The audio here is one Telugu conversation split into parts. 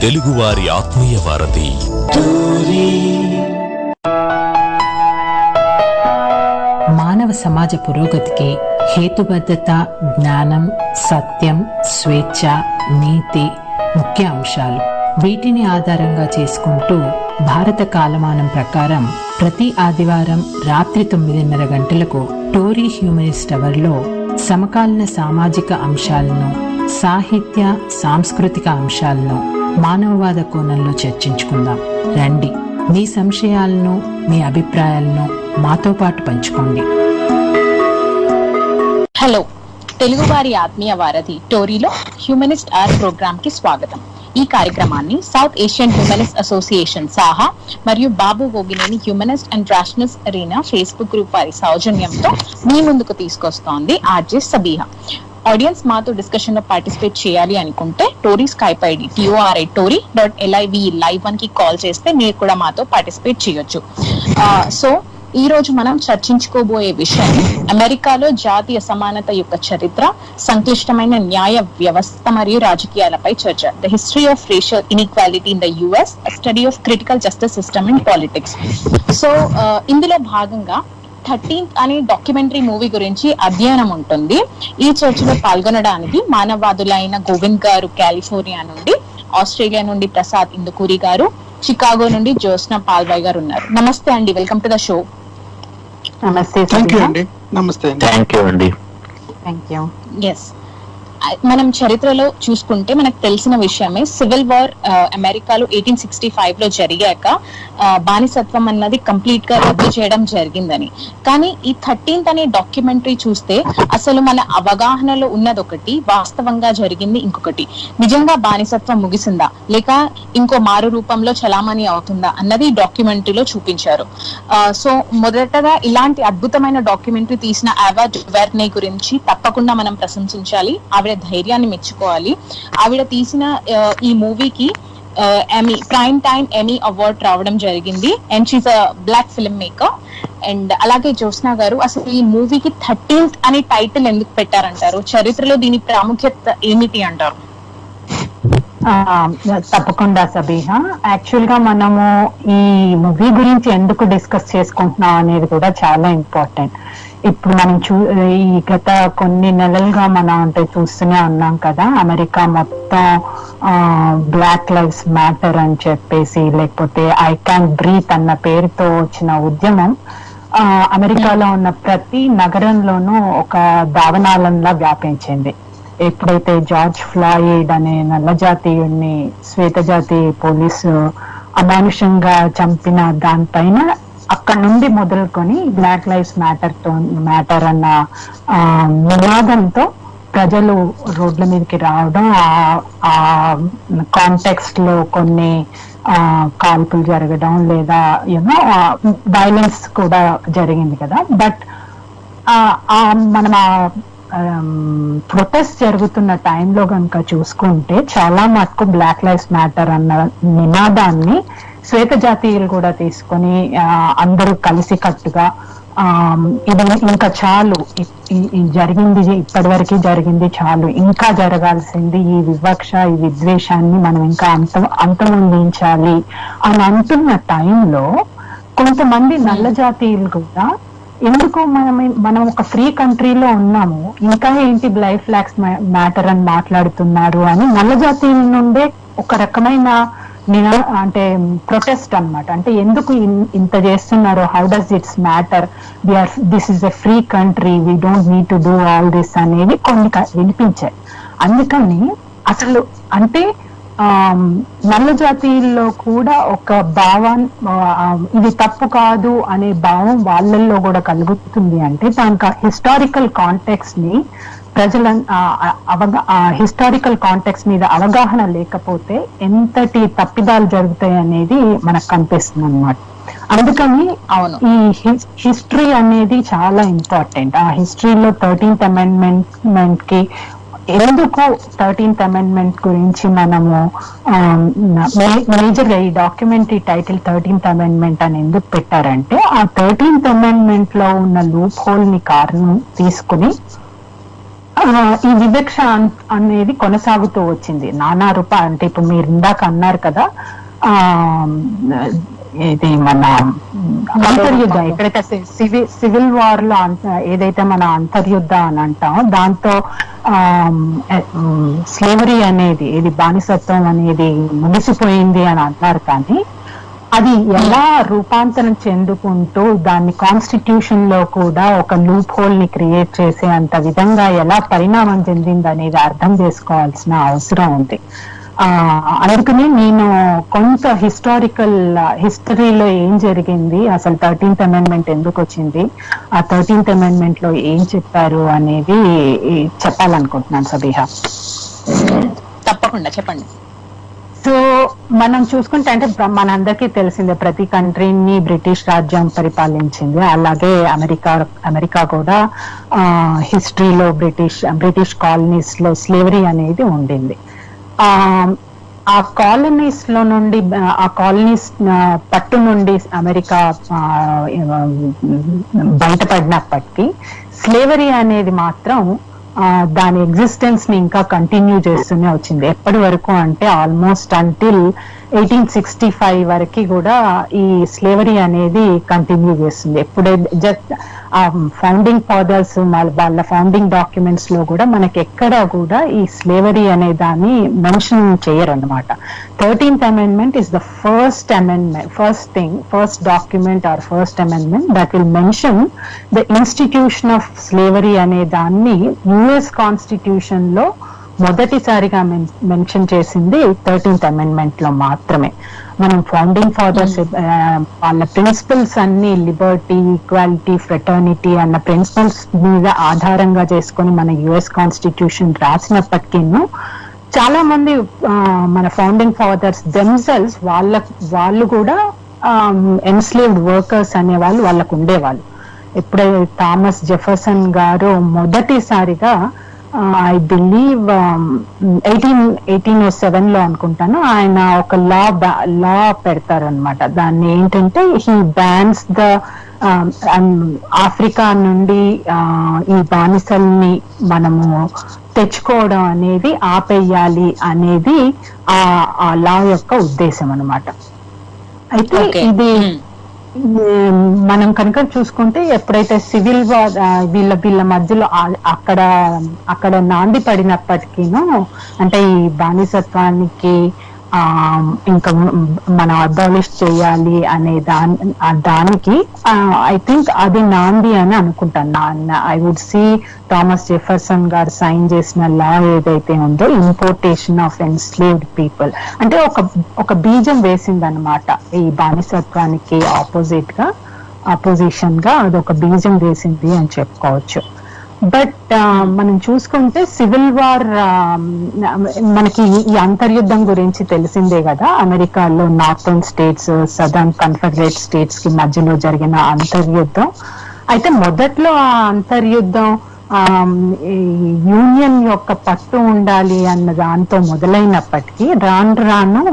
తెలుగువారి ఆత్మీయ వారధి. మానవ సమాజ పురోగతికి హేతుబద్ధత, జ్ఞానం, సత్యం, స్వేచ్ఛ, నీతి ముఖ్య అంశాలు. వీటిని ఆధారంగా చేసుకుంటూ భారత కాలమానం ప్రకారం ప్రతి ఆదివారం రాత్రి 9:30 గంటలకు టోరీ హ్యూమనిస్ట్ అవర్లో సమకాలీన సామాజిక అంశాలను, సాహిత్య సాంస్కృతిక అంశాలను మానవవాద కోణంలో చర్చించుకుందాం. రండి, మీ సంశయాలను, మీ అభిప్రాయాలను మాతో పాటు పంచుకోండి. హలో, తెలుగువారి ఆత్మీయ వారధి టోరీలో హ్యూమనిస్ట్ ఆర్ ప్రోగ్రామ్ కి స్వాగతం. ఈ కార్యక్రమాన్ని South Asian Humanist Association SAHA మరియు Babu Gogineni humanist and rationalist arena Facebook group వారి సౌజన్యంతో మీ ముందుకు తీసుకొస్తోంది ఆర్జే సబీహా. ఆడియన్స్ మాతో డిస్కషన్ లో పార్టిసిపేట్ చేయాలి అనుకుంటే Tori Skype ID TORI.LIV live 1 కి కాల్ చేస్తే మీరు కూడా మాతో పార్టిసిపేట్ చేయొచ్చు. సో ఈ రోజు మనం చర్చించుకోబోయే విషయం అమెరికాలో జాతీయ సమానత యొక్క చరిత్ర, సంక్లిష్టమైన న్యాయ వ్యవస్థ మరియు రాజకీయాలపై చర్చ. The history of racial inequality in the US, study of critical justice system in politics. So ఇందులో భాగంగా 13th అనే డాక్యుమెంటరీ మూవీ గురించి అధ్యయనం ఉంటుంది. ఈ చర్చలో పాల్గొనడానికి మానవవాదులైన గోవింద్ గారు కాలిఫోర్నియా నుండి, ఆస్ట్రేలియా నుండి ప్రసాద్ ఇందుకూరి గారు, చికాగో నుండి జ్యోత్స్న పాల్వాయ్ గారు ఉన్నారు. నమస్తే అండి, వెల్కమ్ టు ద షో. నమస్తే. ఎస్, మనం చరిత్రలో చూసుకుంటే మనకు తెలిసిన విషయమే, సివిల్ వార్ అమెరికాలో 1865 లో జరిగాక బానిసత్వం అన్నది కంప్లీట్ గా రద్దు చేయడం జరిగిందని. కానీ ఈ 13th అనే డాక్యుమెంటరీ చూస్తే అసలు మన అవగాహనలో ఉన్నది ఒకటి, వాస్తవంగా జరిగింది ఇంకొకటి. నిజంగా బానిసత్వం ముగిసిందా లేక ఇంకో మారు రూపంలో చలామణి అవుతుందా అన్నది డాక్యుమెంటరీలో చూపించారు. సో మొదటగా ఇలాంటి అద్భుతమైన డాక్యుమెంటరీ తీసిన ఆవా డువర్నే గురించి తప్పకుండా మనం ప్రశంసించాలి. ఆవిడ ధైర్యాన్ని మెచ్చుకోవాలి. ఆవిడ తీసిన ఈ మూవీకి ప్రైమ్ టైమ్ ఎమీ అవార్డ్ రావడం జరిగింది. And she's a black film maker. And అలాగే జ్యోత్స్న గారు, అసలు ఈ మూవీకి 13th అనే టైటిల్ ఎందుకు పెట్టారంటారు? చరిత్రలో దీని ప్రాముఖ్యత ఏమిటి అంటారు? తప్పకుండా సబీహా. యాక్చువల్ గా మనము ఈ మూవీ గురించి ఎందుకు డిస్కస్ చేసుకుంటున్నాం అనేది కూడా చాలా ఇంపార్టెంట్. ఇప్పుడు మనం ఈ గత కొన్ని నెలలుగా మనం అంటే చూస్తూనే ఉన్నాం కదా, అమెరికా మొత్తం బ్లాక్ లైవ్స్ మ్యాటర్ అని చెప్పేసి, లేకపోతే ఐ క్యాన్ బ్రీత్ అన్న పేరుతో వచ్చిన ఉద్యమం అమెరికాలో ఉన్న ప్రతి నగరంలోనూ ఒక దావనాలంలా వ్యాపించింది. ఎప్పుడైతే జార్జ్ ఫ్లాయిడ్ అనే నల్ల జాతీయుడిని శ్వేత జాతి పోలీసు అమానుషంగా చంపిన దానిపైన అక్కడ నుండి మొదలుకొని బ్లాక్ లైవ్స్ మ్యాటర్ అన్న నినాదంతో ప్రజలు రోడ్ల మీదకి రావడం, ఆ కాంటెక్స్ట్ లో కొన్ని కాల్పులు జరగడం లేదా యూనో వైలెన్స్ కూడా జరిగింది కదా. బట్ మనం ప్రొటెస్ట్ జరుగుతున్న టైంలో కనుక చూసుకుంటే చాలా మటుకు బ్లాక్ లైవ్స్ మ్యాటర్ అన్న నినాదాన్ని శ్వేత జాతీయులు కూడా తీసుకొని అందరూ కలిసి కట్టుగా ఇది ఇంకా చాలు, జరిగింది ఇప్పటి వరకు జరిగింది చాలు, ఇంకా జరగాల్సింది ఈ వివక్ష, ఈ విద్వేషాన్ని మనం ఇంకా అంతమొందించాలి అని అంటున్న టైంలో కొంతమంది నల్ల జాతీయులు కూడా ఎందుకు మనం ఒక ఫ్రీ కంట్రీలో ఉన్నాము, ఇంకా ఏంటి బ్లాక్ ఫ్లాగ్స్ మ్యాటర్ అని మాట్లాడుతున్నారు అని నల్ల జాతీయుల నుండే ఒక రకమైన అంటే ప్రొటెస్ట్ అన్నమాట. అంటే ఎందుకు ఇంత చేస్తున్నారు, how does it's matter, this is a free country, we don't need to do all this అనేది కొన్ని వినిపించాయి. అందుకని అసలు అంటే నల్ల జాతీయుల్లో కూడా ఒక భావం, ఇది తప్పు కాదు అనే భావం వాళ్ళల్లో కూడా కలుగుతుంది. అంటే దానికి హిస్టారికల్ కాంటెక్స్ట్ ని ప్రజల హిస్టారికల్ కాంటెక్స్ట్ మీద అవగాహన లేకపోతే ఎంతటి తప్పిదాలు జరుగుతాయి అనేది మనకు కనిపిస్తుంది అన్నమాట. అందుకని ఈ హిస్టరీ అనేది చాలా ఇంపార్టెంట్. ఆ హిస్టరీలో 13th అమెండ్మెంట్ కి ఎందుకు 13th అమెండ్మెంట్ గురించి మనము మేజర్ గా ఈ డాక్యుమెంటరీ టైటిల్ 13th అమెండ్మెంట్ అని ఎందుకు పెట్టారంటే, ఆ 13th అమెండ్మెంట్ లో ఉన్న లూప్ హోల్ ని కారణం తీసుకుని ఈ వివక్ష అనేది కొనసాగుతూ వచ్చింది నానా రూప. అంటే ఇప్పుడు మీరు ఇందాక అన్నారు కదా, ఇది మన అంతర్యుద్ధ, ఎక్కడైతే సివిల్ వార్ లో ఏదైతే మన అంతర్యుద్ధ అని అంటాం, దాంతో స్లేవరీ అనేది, ఇది బానిసత్వం అనేది ముగిసిపోయింది అని అన్నారు. కానీ అది ఎలా రూపాంతరం చెందుకుంటూ దాన్ని కాన్స్టిట్యూషన్ లో కూడా ఒక లూప్ హోల్ ని క్రియేట్ చేసే అంత విధంగా ఎలా పరిణామం చెందింది అనేది అర్థం చేసుకోవాల్సిన అవసరం ఉంది. అందుకని నేను కొంత హిస్టరీలో ఏం జరిగింది, అసలు 13th అమెండ్మెంట్ ఎందుకు వచ్చింది, ఆ 13th అమెండ్మెంట్ లో ఏం చెప్పారు అనేది చెప్పాలనుకుంటున్నాను సబీహా. తప్పకుండా చెప్పండి. సో మనం చూసుకుంటే, అంటే మనందరికీ తెలిసిందే ప్రతి కంట్రీని బ్రిటిష్ రాజ్యం పరిపాలించింది. అలాగే అమెరికా కూడా హిస్టరీలో బ్రిటిష్ కాలనీస్ లో స్లేవరీ అనేది ఉండింది. ఆ కాలనీస్ లో నుండి, ఆ కాలనీస్ పట్టు నుండి అమెరికా బయటపడినప్పటికీ స్లేవరీ అనేది మాత్రం దాని ఎగ్జిస్టెన్స్ ని ఇంకా కంటిన్యూ చేస్తూనే వచ్చింది. ఎప్పటి వరకు అంటే ఆల్మోస్ట్ అంటిల్ 1865 వరకు కూడా ఈ స్లేవరీ అనేది కంటిన్యూ చేస్తుంది. ఎప్పుడైతే జస్ట్ ఫౌండింగ్ ఫాదర్స్ వాళ్ళ ఫౌండింగ్ డాక్యుమెంట్స్ లో కూడా మనకి ఎక్కడ కూడా ఈ స్లేవరీ అనే దాన్ని మెన్షన్ చేయరు అన్నమాట. 13th amendment is the first document are first amendment that will mention the institution of slavery అనే దాన్ని యుఎస్ కాన్స్టిట్యూషన్ లో మొదటిసారిగా మెన్షన్ చేసింది 13th అమెండ్మెంట్ లో మాత్రమే. మనం ఫౌండింగ్ ఫాదర్స్ వాళ్ళ ప్రిన్సిపల్స్ అన్ని లిబర్టీ, ఈక్వాలిటీ, ఫ్రెటర్నిటీ అన్న ప్రిన్సిపల్స్ మీద ఆధారంగా చేసుకొని మన యుఎస్ కాన్స్టిట్యూషన్ రాసినప్పటికీ చాలా మంది మన ఫౌండింగ్ ఫాదర్స్ దెమ్సెల్స్ వాళ్ళు కూడా ఎన్స్లేవ్డ్ వర్కర్స్ అనే వాళ్ళకు ఉండేవాళ్ళు. ఎప్పుడైతే థామస్ జెఫర్సన్ గారు మొదటిసారిగా ఐ బిలీవ్ 1807 లో అనుకుంటాను, ఆయన ఒక లా పెడతారనమాట. దాన్ని ఏంటంటే హీ బ్యాన్స్ ద ఆఫ్రికా నుండి ఈ బానిసల్ని మనము తెచ్చుకోవడం అనేది ఆపేయాలి అనేది ఆ లా యొక్క ఉద్దేశం అన్నమాట. అయితే ఇది మనం కనుక చూసుకుంటే ఎప్పుడైతే సివిల్ వార్ వీళ్ళ మధ్యలో అక్కడ నాంది పడినప్పటికీను, అంటే ఈ బానిసత్వానికి ఇంకా మనం అబాలిష్ చేయాలి అనే దానికి ఐ థింక్ అది నాంది అని అనుకుంటాను. I would see Thomas Jefferson గారు సైన్ చేసిన లా ఏదైతే ఉందో, ఇంపోర్టేషన్ ఆఫ్ ఎన్స్లేవ్డ్ పీపుల్, అంటే ఒక బీజం వేసింది అనమాట ఈ బానిసత్వానికి ఆపోజిషన్ గా అదొక బీజం వేసింది అని చెప్పుకోవచ్చు. బట్ మనం చూసుకుంటే సివిల్ వార్, మనకి ఈ అంతర్యుద్ధం గురించి తెలిసిందే కదా, అమెరికాలో నార్థన్ స్టేట్స్, సదర్న్ కన్ఫెడరేట్ స్టేట్స్ కి మధ్యలో జరిగిన అంతర్యుద్ధం. అయితే మొదట్లో ఆ అంతర్యుద్ధం యూనియన్ యొక్క పట్టు ఉండాలి అన్న దాంతో మొదలైనప్పటికీ రాను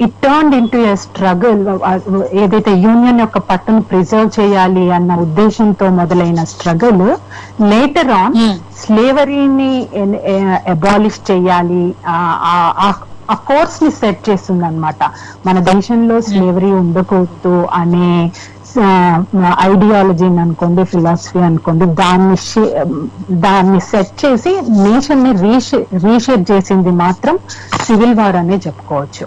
it turned into a struggle. ఏదైతే యూనియన్ యొక్క పట్టును ప్రిజర్వ్ చేయాలి అన్న ఉద్దేశంతో మొదలైన స్ట్రగుల్ లేటర్ ఆన్ స్లేవరీని అబాలిష్ చేయాలి ఆ కోర్స్ ని సెట్ చేస్తుంది అనమాట. మన దేశంలో స్లేవరీ ఉండకూడదు అనే ఐడియాలజీని అనుకోండి, ఫిలాసఫీ అనుకోండి, దాన్ని సెట్ చేసి నేషన్ ని రీషేప్ చేసింది మాత్రం సివిల్ వార్ అనే చెప్పుకోవచ్చు.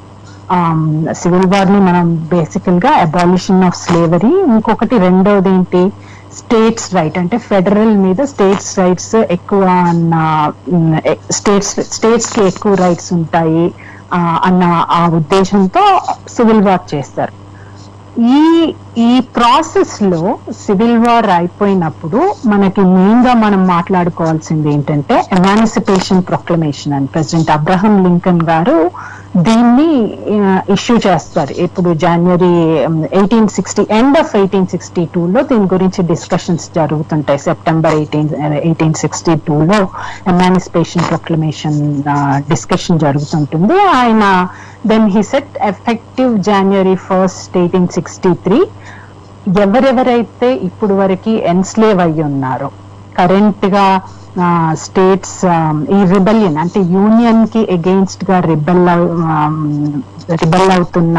సివిల్ వార్ ని మనం బేసికల్ గా అబాలిషన్ ఆఫ్ స్లేవరీ, ఇంకొకటి రెండోది ఏంటి, స్టేట్స్ రైట్, అంటే ఫెడరల్ మీద స్టేట్స్ రైట్స్ ఎక్కువ స్టేట్స్ కి ఎక్కువ రైట్స్ ఉంటాయి అన్న ఆ ఉద్దేశంతో సివిల్ వార్ చేస్తారు. ఈ ప్రాసెస్ లో సివిల్ వార్ అయిపోయినప్పుడు మనకి మెయిన్ గా మనం మాట్లాడుకోవాల్సింది ఏంటంటే ఎమాన్సిపేషన్ ప్రొక్లమేషన్ అని ప్రెసిడెంట్ అబ్రహం లింకన్ గారు దీన్ని ఇష్యూ చేస్తారు. ఇప్పుడు జనవరి 1860 ఎండ్ ఆఫ్ 1862లో దీని గురించి డిస్కషన్స్ జరుగుతుంటాయి. సెప్టెంబర్ 1862లో ఎమాన్సిపేషన్ ప్రొక్లమేషన్ డిస్కషన్ జరుగుతుంటుంది. ఆయన then he set effective January 1st, 1863 ఎవరెవరైతే ఇప్పుడు వరకు ఎన్స్లేవ్ అయ్యి ఉన్నారో, కరెంట్ గా స్టేట్స్ ఈ రిబెలియన్ అంటే యూనియన్ కి అగెయిన్స్ట్ గా రిబెల్ అవుతున్న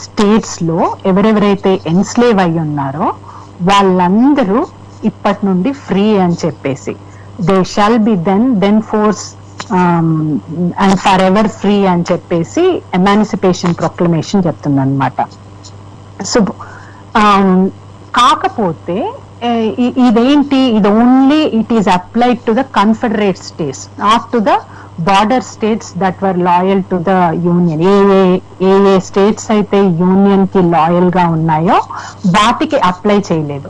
స్టేట్స్ లో ఎవరెవరైతే ఎన్స్లేవ్ అయి ఉన్నారో వాళ్ళందరూ ఇప్పటి నుండి ఫ్రీ అని చెప్పేసి they shall be thenceforth and forever free అని చెప్పేసి ఎమాన్సిపేషన్ ప్రొక్లమేషన్ చెప్తుంది అనమాట. సో కాకపోతే ఇదేంటి, ఇది only it is applied to the Confederate states, not to the border states that were loyal to the union. ఏ స్టేట్స్ అయితే యూనియన్ కి లాయల్ గా ఉన్నాయో వాటికి అప్లై చేయలేదు.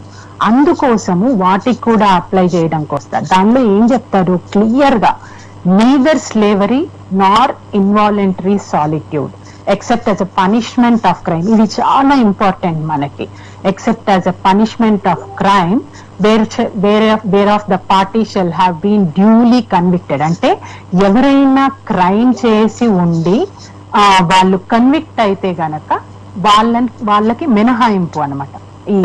అందుకోసము వాటికి కూడా అప్లై చేయడానికి వస్తారు. దానిలో ఏం చెప్తారు క్లియర్ గా, neither slavery Nar involuntary solitude except as a punishment of crime. ఇది చాలా ఇంపార్టెంట్ మనకి. except as a punishment of crime whereof the party shall have been duly convicted. అంటే ఎవరైనా క్రైమ్ చేసి ఉండి వాళ్ళు కన్విక్ట్ అయితే గనక వాళ్ళకి మినహాయింపు అనమాట. ఈ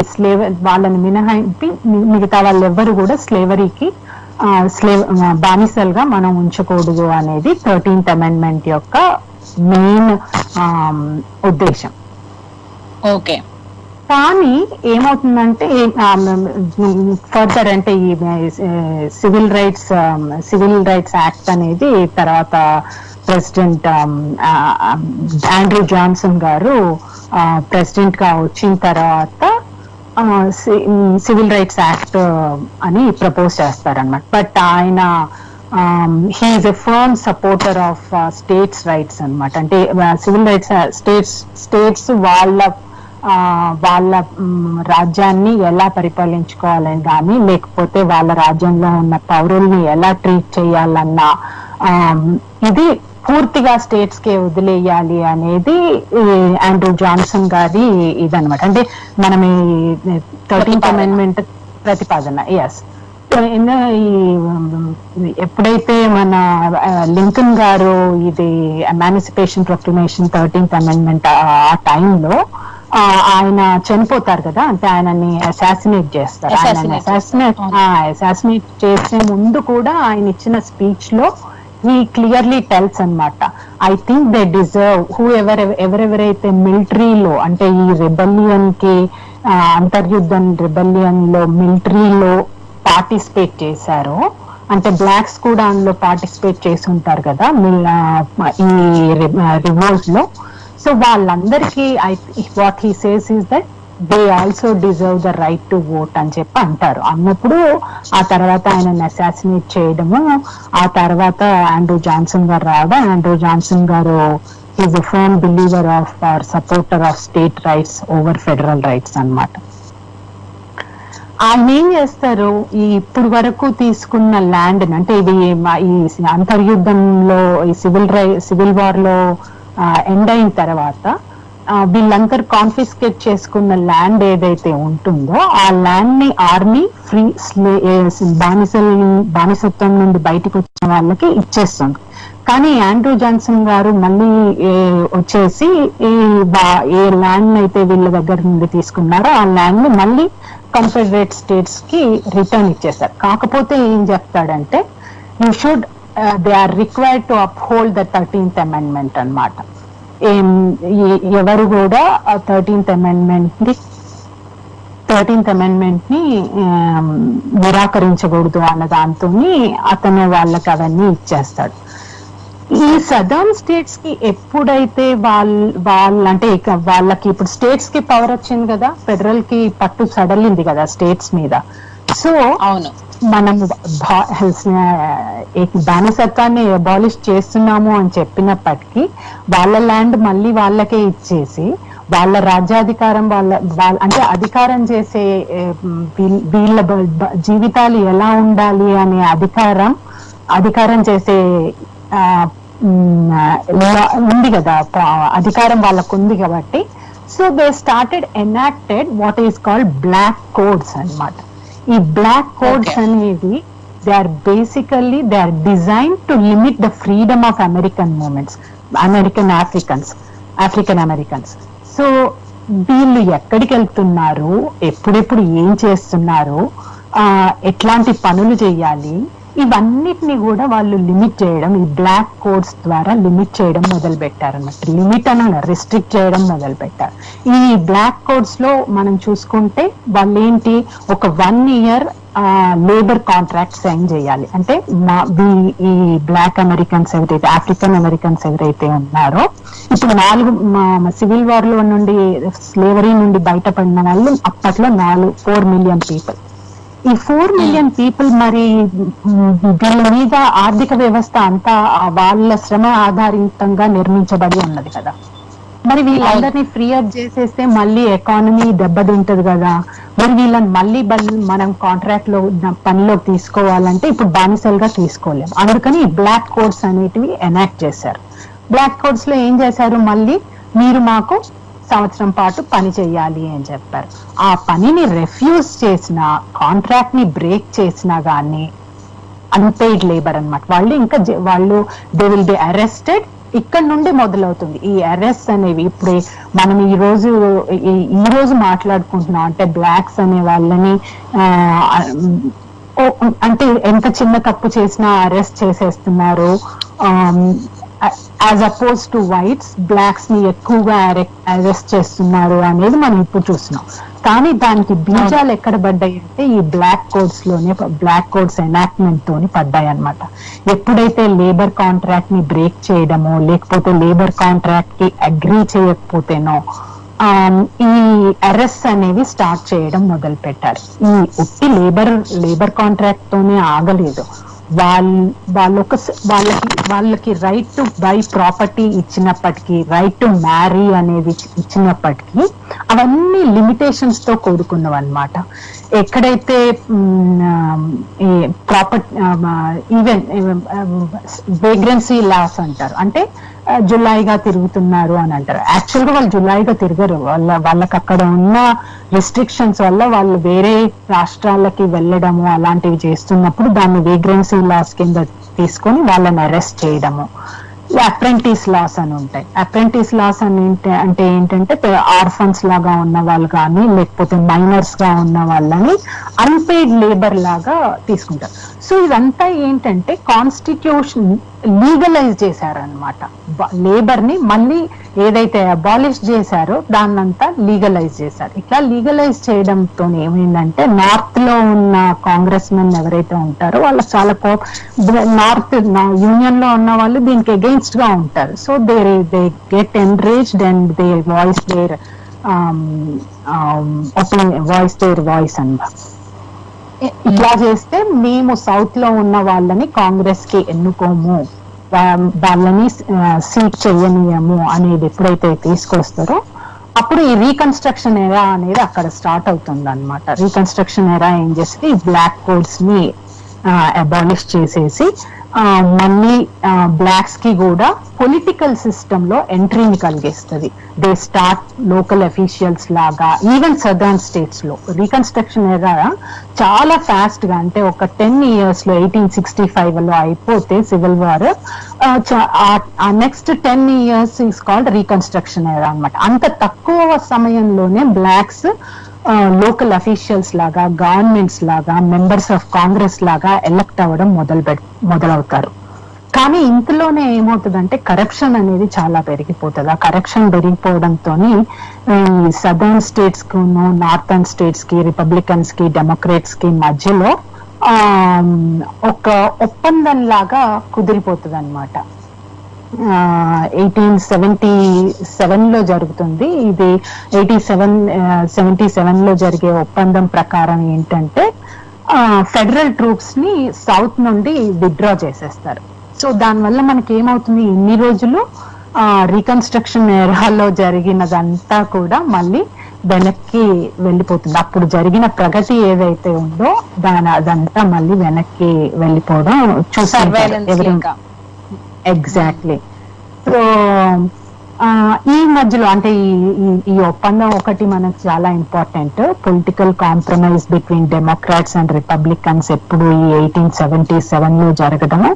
వాళ్ళని మినహాయింపి మిగతా వాళ్ళెవ్వరు కూడా స్లేవరీకి బానిసలుగా మనం ఉంచకూడదు అనేది 13th అమెండ్మెంట్ యొక్క మెయిన్ ఉద్దేశం. ఓకే, కానీ ఏమవుతుందంటే ఫర్దర్ అంటే ఈ సివిల్ రైట్స్ యాక్ట్ అనేది తర్వాత ప్రెసిడెంట్ ఆండ్రూ జాన్సన్ గారు ప్రెసిడెంట్ గా వచ్చిన తర్వాత సివిల్ రైట్స్ యాక్ట్ అని ప్రపోజ్ చేస్తారన్నమాట. బట్ ఆయన he is a firm supporter of states rights అన్నమాట. అంటే సివిల్ రైట్స్ స్టేట్స్ వాళ్ళ రాజ్యాన్ని ఎలా పరిపాలించుకోవాలని కానీ లేకపోతే వాళ్ళ రాజ్యంలో ఉన్న పౌరుల్ని ఎలా ట్రీట్ చేయాలన్న ఇది పూర్తిగా స్టేట్స్ కే వదిలేయాలి అనేది ఆండ్రూ జాన్సన్ గారి ఇదనమాట. అంటే మనం ఈ 13th అమెండ్మెంట్ ప్రతిపాదన. ఎస్, ఎప్పుడైతే మన లింకన్ గారు ఇది ఎమాన్సిపేషన్ ప్రొక్లమేషన్ 13th అమెండ్మెంట్ ఆ టైంలో ఆయన చనిపోతారు కదా, అంటే ఆయనని అసాసినేట్ చేస్తారు. ఆయన అసాసినేట్ చేసే ముందు కూడా ఆయన ఇచ్చిన స్పీచ్ లో he clearly tells అనమాట, I think they deserve ఎవరెవరైతే మిలిటరీలో అంటే ఈ రిబెలియన్ కి అంతర్యుద్ధం రిబెలియన్ లో మిలిటరీలో పార్టిసిపేట్ చేశారో, అంటే బ్లాక్స్ కూడా అందులో పార్టిసిపేట్ చేసి ఉంటారు కదా ఈ రివోల్ట్ లో. సో వాళ్ళందరికీ what he says is that they also deserve the right to vote అని చెప్పి అంటారు. అన్నప్పుడు ఆ తర్వాత ఆయన అసాసినేట్ చేయడము, ఆ తర్వాత ఆండ్రూ జాన్సన్ గారు రావడం. ఆండ్రూ జాన్సన్ గారు is a firm believer of or supporter of state rights over federal rights అన్నమాట. ఆయన ఏం చేస్తారు, ఈ ఇప్పుడు వరకు తీసుకున్న ల్యాండ్ అంటే ఇది ఈ అంతర్యుద్ధంలో ఈ సివిల్ వార్ లో ఎండ్ అయిన తర్వాత వీళ్ళందరూ కాన్ఫిస్కేట్ చేసుకున్న ల్యాండ్ ఏదైతే ఉంటుందో ఆ ల్యాండ్ ని ఆర్మీ ఫ్రీ బానిసత్వం నుండి బయటకు వచ్చిన వాళ్ళకి ఇచ్చేస్తుంది. కానీ ఆండ్రూ జాన్సన్ గారు మళ్ళీ వచ్చేసి ఏ ల్యాండ్ అయితే వీళ్ళ దగ్గర నుండి తీసుకున్నారో ఆ ల్యాండ్ ని మళ్ళీ కన్ఫెడరేట్ స్టేట్స్ కి రిటర్న్ ఇచ్చేస్తారు. కాకపోతే ఏం చెప్తాడంటే you should they are required to uphold the 13th amendment అన్నమాట. ఎవరు కూడా 13th అమెండ్మెంట్ ని నిరాకరించకూడదు అన్న దాంతో అతను వాళ్ళకి అవన్నీ ఇచ్చేస్తాడు. ఈ సదర్న్ స్టేట్స్ కి ఎప్పుడైతే వాళ్ళ అంటే వాళ్ళకి ఇప్పుడు స్టేట్స్ కి పవర్ వచ్చింది కదా, ఫెడరల్ కి పట్టు సడలింది కదా స్టేట్స్ మీద. సో అవును, మనం బానిసత్వాన్ని అబాలిష్ చేస్తున్నాము అని చెప్పినప్పటికీ వాళ్ళ ల్యాండ్ మళ్ళీ వాళ్ళకే ఇచ్చేసి వాళ్ళ రాజ్యాధికారం వాళ్ళ అంటే అధికారం చేసే వీళ్ళ జీవితాలు ఎలా ఉండాలి అనే అధికారం చేసే ఉంది కదా, అధికారం వాళ్ళకు ఉంది కాబట్టి. So they started enacted what is called black codes అన్నమాట. ఈ బ్లాక్ కోడ్స్ అనేది they are designed to limit the freedom of African Americans. సో వీళ్ళు ఎక్కడికి వెళ్తున్నారు, ఎప్పుడెప్పుడు ఏం చేస్తున్నారు, ఎట్లాంటి పనులు చేయాలి, ఇవన్నిటిని కూడా వాళ్ళు లిమిట్ చేయడం, ఈ బ్లాక్ కోడ్స్ ద్వారా లిమిట్ చేయడం మొదలు పెట్టారన్నమాట. లిమిట్ అని రిస్ట్రిక్ట్ చేయడం మొదలు పెట్టారు. ఈ బ్లాక్ కోడ్స్ లో మనం చూసుకుంటే వాళ్ళు ఏంటి, ఒక 1 year లేబర్ కాంట్రాక్ట్ సైన్ చేయాలి. అంటే ఈ బ్లాక్ అమెరికన్స్ ఎవరైతే, ఆఫ్రికన్ అమెరికన్స్ ఎవరైతే ఉన్నారో, ఇప్పుడు 4 సివిల్ వార్ లో నుండి, స్లేవరీ నుండి బయటపడిన వాళ్ళు అప్పట్లో 4 million పీపుల్. ఈ 4 million పీపుల్ మరి దీని మీద ఆర్థిక వ్యవస్థ అంతా వాళ్ళ శ్రమ ఆధారితంగా నిర్మించబడి ఉన్నది కదా. మరి వీళ్ళందరినీ ఫ్రీ అప్ చేసేస్తే మళ్ళీ ఎకానమీ దెబ్బతింటది కదా. మరి వీళ్ళని మళ్ళీ మనం కాంట్రాక్ట్ లో పనిలోకి తీసుకోవాలంటే ఇప్పుడు బానిసలుగా తీసుకోలేము. అందుకని బ్లాక్ కోడ్స్ అనేటివి ఎనాక్ట్ చేశారు. బ్లాక్ కోడ్స్ లో ఏం చేశారు, మళ్ళీ మీరు మాకు సంవత్సరం పాటు పని చేయాలి అని చెప్పారు. ఆ పనిని రెఫ్యూజ్ చేసిన, కాంట్రాక్ట్ ని బ్రేక్ చేసినా గానీ అన్పెయిడ్ లేబర్ అన్నమాట. వాళ్ళు దే విల్ బి అరెస్టెడ్. ఇక్కడ నుండి మొదలవుతుంది ఈ అరెస్ట్ అనేవి. ఇప్పుడు మనం ఈ రోజు మాట్లాడుకుంటున్నాం అంటే బ్లాక్స్ అనే వాళ్ళని అంటే ఎంత చిన్న తప్పు చేసినా అరెస్ట్ చేసేస్తున్నారు. As oppose to whites, blocks ని ఎక్కువగా అరెస్ట్ చేస్తున్నారు అనేది మనం ఇప్పుడు చూస్తున్నాం. కానీ దానికి బీజాలు ఎక్కడ పడ్డాయి అంటే ఈ బ్లాక్ కోడ్స్ లోనే, బ్లాక్ కోడ్స్ ఎనాక్ట్మెంట్ తోని పడ్డాయి అన్నమాట. ఎప్పుడైతే లేబర్ కాంట్రాక్ట్ ని బ్రేక్ చేయడమో, లేకపోతే లేబర్ కాంట్రాక్ట్ కి అగ్రీ చేయకపోతేనో ఈ అరెస్ట్ అనేవి స్టార్ట్ చేయడం మొదలు పెట్టారు. ఈ ఉట్టి లేబర్ కాంట్రాక్ట్ తోనే ఆగలేదు. వాళ్ళకి రైట్ టు బై ప్రాపర్టీ ఇచ్చినప్పటికీ, రైట్ టు మ్యారీ అనేది ఇచ్చినప్పటికీ అవన్నీ లిమిటేషన్స్ తో కూడుకున్నవి అన్నమాట. ఎక్కడైతే ఈ ప్రాపర్టీ ఈవెన్ వేగ్రెన్సీ లాస్ అంటారు, అంటే జులాయిగా తిరుగుతున్నారు అని అంటారు. యాక్చువల్ గా వాళ్ళు జులాయిగా తిరగరు. వాళ్ళకి అక్కడ ఉన్న రెస్ట్రిక్షన్స్ వల్ల వాళ్ళు వేరే రాష్ట్రాలకి వెళ్ళడము అలాంటివి చేస్తున్నప్పుడు దాన్ని వేగ్రెన్సీ లాస్ కింద తీసుకొని వాళ్ళని అరెస్ట్ చేయడము. అప్రెంటిస్ లాస్ అని ఉంటాయి. అప్రెంటిస్ లాస్ అని అంటే ఏంటంటే ఆర్ఫన్స్ లాగా ఉన్న వాళ్ళు కానీ, లేకపోతే మైనర్స్ గా ఉన్న వాళ్ళని అన్పెయిడ్ లేబర్ లాగా తీసుకుంటారు. సో ఇదంతా ఏంటంటే కాన్స్టిట్యూషన్ లీగలైజ్ చేశారనమాట. లేబర్ ని మళ్ళీ ఏదైతే అబాలిష్ చేశారో దాన్నంతా లీగలైజ్ చేశారు. ఇట్లా లీగలైజ్ చేయడంతో ఏమైందంటే నార్త్ లో ఉన్న కాంగ్రెస్ మెన్ ఎవరైతే ఉంటారో వాళ్ళు చాలా నార్త్ యూనియన్ లో ఉన్న వాళ్ళు దీనికి అగెయిన్స్ట్ గా ఉంటారు. So they get enraged and they voice their voice అన్నమాట. ఇట్లా చేస్తే మేము సౌత్ లో ఉన్న వాళ్ళని కాంగ్రెస్ కి ఎన్నుకోము, వాళ్ళని సీట్ చెయ్యనీయము అనేది ఎప్పుడైతే తీసుకొస్తారో అప్పుడు ఈ రీకన్స్ట్రక్షన్ ఎరా అనేది అక్కడ స్టార్ట్ అవుతుంది అనమాట. రీకన్స్ట్రక్షన్ ఎరా ఏం చేస్తే ఈ బ్లాక్ కోడ్స్ ని అబాలిష్ చేసేసి మళ్ళీ బ్లాక్స్ కి కూడా పొలిటికల్ సిస్టమ్ లో ఎంట్రీని కలిగిస్తుంది. దే స్టార్ట్ లోకల్ అఫీషియల్స్ లాగా. ఈవెన్ సదర్న్ స్టేట్స్ లో రీకన్స్ట్రక్షన్ ఎరా చాలా ఫాస్ట్ గా, అంటే ఒక 10 years లో 1865 లో అయిపోతే civil war, next 10 years is called reconstruction ఎరా అన్నమాట. అంత తక్కువ సమయంలోనే బ్లాక్స్ లోకల్ అఫీషియల్స్ లాగా, గవర్నమెంట్స్ లాగా, మెంబర్స్ ఆఫ్ కాంగ్రెస్ లాగా ఎలక్ట్ అవ్వడం మొదలవుతారు. కానీ ఇంతలోనే ఏమవుతుందంటే కరప్షన్ అనేది చాలా పెరిగిపోతుంది. ఆ కరప్షన్ పెరిగిపోవడంతో సదర్న్ స్టేట్స్ కు, నార్థర్న్ స్టేట్స్ కి, రిపబ్లికన్స్ కి, డెమోక్రాట్స్ కి మధ్యలో ఒక ఒప్పందం లాగా కుదిరిపోతుంది అనమాట. 1877 లో జరుగుతుంది ఇది. 77 లో జరిగే ఒప్పందం ప్రకారం ఏంటంటే ఫెడరల్ ట్రూప్స్ ని సౌత్ నుండి విత్డ్రా చేసేస్తారు. సో దానివల్ల మనకి ఏమవుతుంది, ఇన్ని రోజులు రీకన్స్ట్రక్షన్ ఎరాలో జరిగినదంతా కూడా మళ్ళీ వెనక్కి వెళ్ళిపోతుంది. అప్పుడు జరిగిన ప్రగతి ఏదైతే ఉందో అదంతా మళ్ళీ వెనక్కి వెళ్ళిపోవడం చూసారు. ఎగ్జాక్ట్లీ. సో ఈ మధ్యలో అంటే ఈ ఒప్పందం ఒకటి మనకు చాలా important. Political compromise between Democrats and Republicans ఎప్పుడు ఈ 1877 లో జరగడము.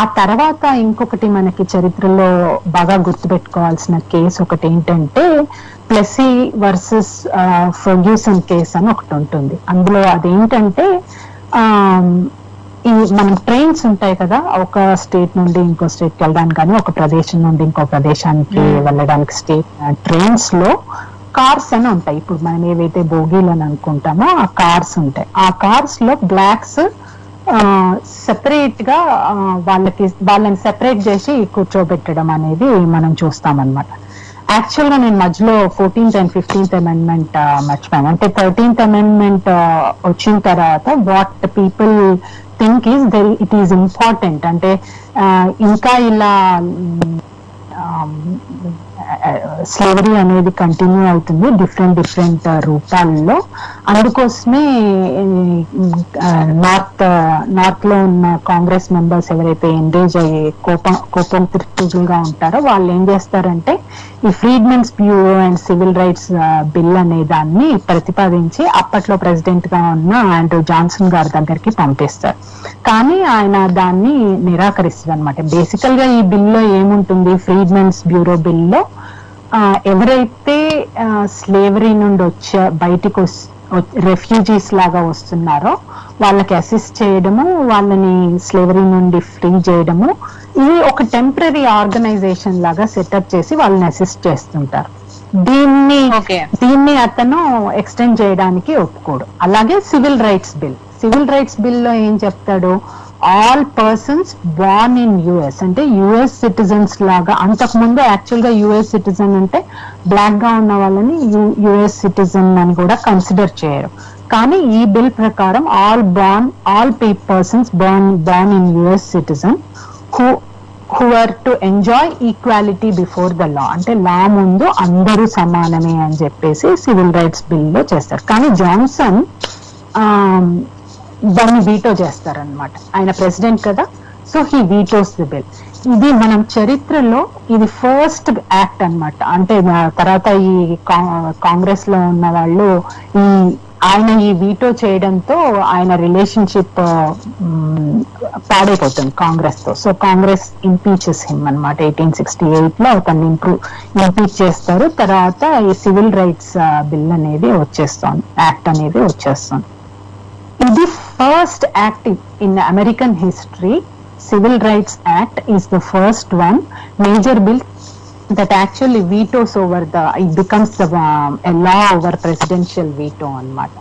ఆ తర్వాత ఇంకొకటి మనకి చరిత్రలో బాగా గుర్తుపెట్టుకోవాల్సిన కేసు ఒకటి ఏంటంటే ప్లెసీ వర్సెస్ ఫెర్గ్యూసన్ కేసు అని ఒకటి ఉంటుంది. అందులో అదేంటంటే ఈ మనం ట్రైన్స్ ఉంటాయి కదా, ఒక స్టేట్ నుండి ఇంకో స్టేట్ కి వెళ్ళడానికి కానీ ఒక ప్రదేశం నుండి ఇంకో ప్రదేశానికి వెళ్ళడానికి ట్రైన్స్ లో కార్స్ అని ఉంటాయి. ఇప్పుడు మనం ఏవైతే బోగీలు అని అనుకుంటామో ఆ కార్స్ ఉంటాయి. ఆ కార్స్ లో బ్లాక్స్ సెపరేట్ గా వాళ్ళని సెపరేట్ చేసి కూర్చోబెట్టడం అనేది మనం చూస్తాం అన్నమాట. యాక్చువల్ గా నేను మధ్యలో 14th and 15th అమెండ్మెంట్ మర్చిపోయాను. అంటే 13th అమెండ్మెంట్ వచ్చిన తర్వాత what people think is it is important. అంటే ఇంకా ఇలా స్లేవరీ అనేది కంటిన్యూ అవుతుంది డిఫరెంట్ రూపాల్లో. అందుకోసమే నార్త్ లో ఉన్న కాంగ్రెస్ మెంబర్స్ ఎవరైతే ఎంగేజ్ అయ్యి కోపంగా ఉంటారో వాళ్ళు ఏం చేస్తారంటే ఈ Freedmen's bureau and civil rights bill అనే దాన్ని ప్రతిపాదించి అప్పట్లో ప్రెసిడెంట్ గా ఉన్న ఆండ్రూ జాన్సన్ గారి దగ్గరికి పంపిస్తారు. కానీ ఆయన దాన్ని నిరాకరిస్తారు అనమాట. బేసికల్ గా ఈ బిల్లో ఏముంటుంది, ఫ్రీడ్మెన్స్ బ్యూరో బిల్లో ఎవరైతే స్లేవరీ నుండి బయటకు రెఫ్యూజీస్ లాగా వస్తున్నారో వాళ్ళకి అసిస్ట్ చేయడము, వాళ్ళని స్లేవరీ నుండి ఫ్రీ చేయడము, ఇది ఒక టెంపరీ ఆర్గనైజేషన్ లాగా సెటప్ చేసి వాళ్ళని అసిస్ట్ చేస్తుంటారు. దీన్ని అతను ఎక్స్టెండ్ చేయడానికి ఒప్పుకోడు. అలాగే సివిల్ రైట్స్ బిల్ లో ఏం చెప్తాడు, all persons Born in US అంటే యుఎస్ సిటిజన్స్ లాగా. అంతకు ముందు యాక్చువల్ గా యుఎస్ సిటిజన్ అంటే బ్లాక్ గా ఉన్న వాళ్ళని యుఎస్ సిటిజన్ అని కూడా కన్సిడర్ చేయరు. కానీ ఈ బిల్ ప్రకారం all persons Born in US citizen who are to enjoy equality before the law అంటే లా ముందు అందరూ సమానమే అని చెప్పేసి సివిల్ రైట్స్ బిల్ లో చేస్తారు. కానీ జాన్సన్ దాన్ని వీటో చేస్తారనమాట. ఆయన ప్రెసిడెంట్ కదా, సో హీ వీటోస్ ది బిల్. ఇది మనం చరిత్రలో ఇది ఫస్ట్ యాక్ట్ అన్నమాట. అంటే తర్వాత ఈ కాంగ్రెస్ లో ఉన్న వాళ్ళు ఆయన ఈ వీటో చేయడంతో ఆయన రిలేషన్షిప్ పాడైపోతుంది కాంగ్రెస్ తో. సో కాంగ్రెస్ ఇంపీచెస్ హిమ్ అనమాట. 1868 లో అతన్ని ఇంపీచ్ చేస్తారు. తర్వాత ఈ సివిల్ రైట్స్ బిల్ అనేది వచ్చేస్తుంది, యాక్ట్ అనేది వచ్చేస్తుంది. ఇది first act in American history. Civil rights act is the first one major bill that actually vetoes over it becomes a law over presidential veto అన్నమాట.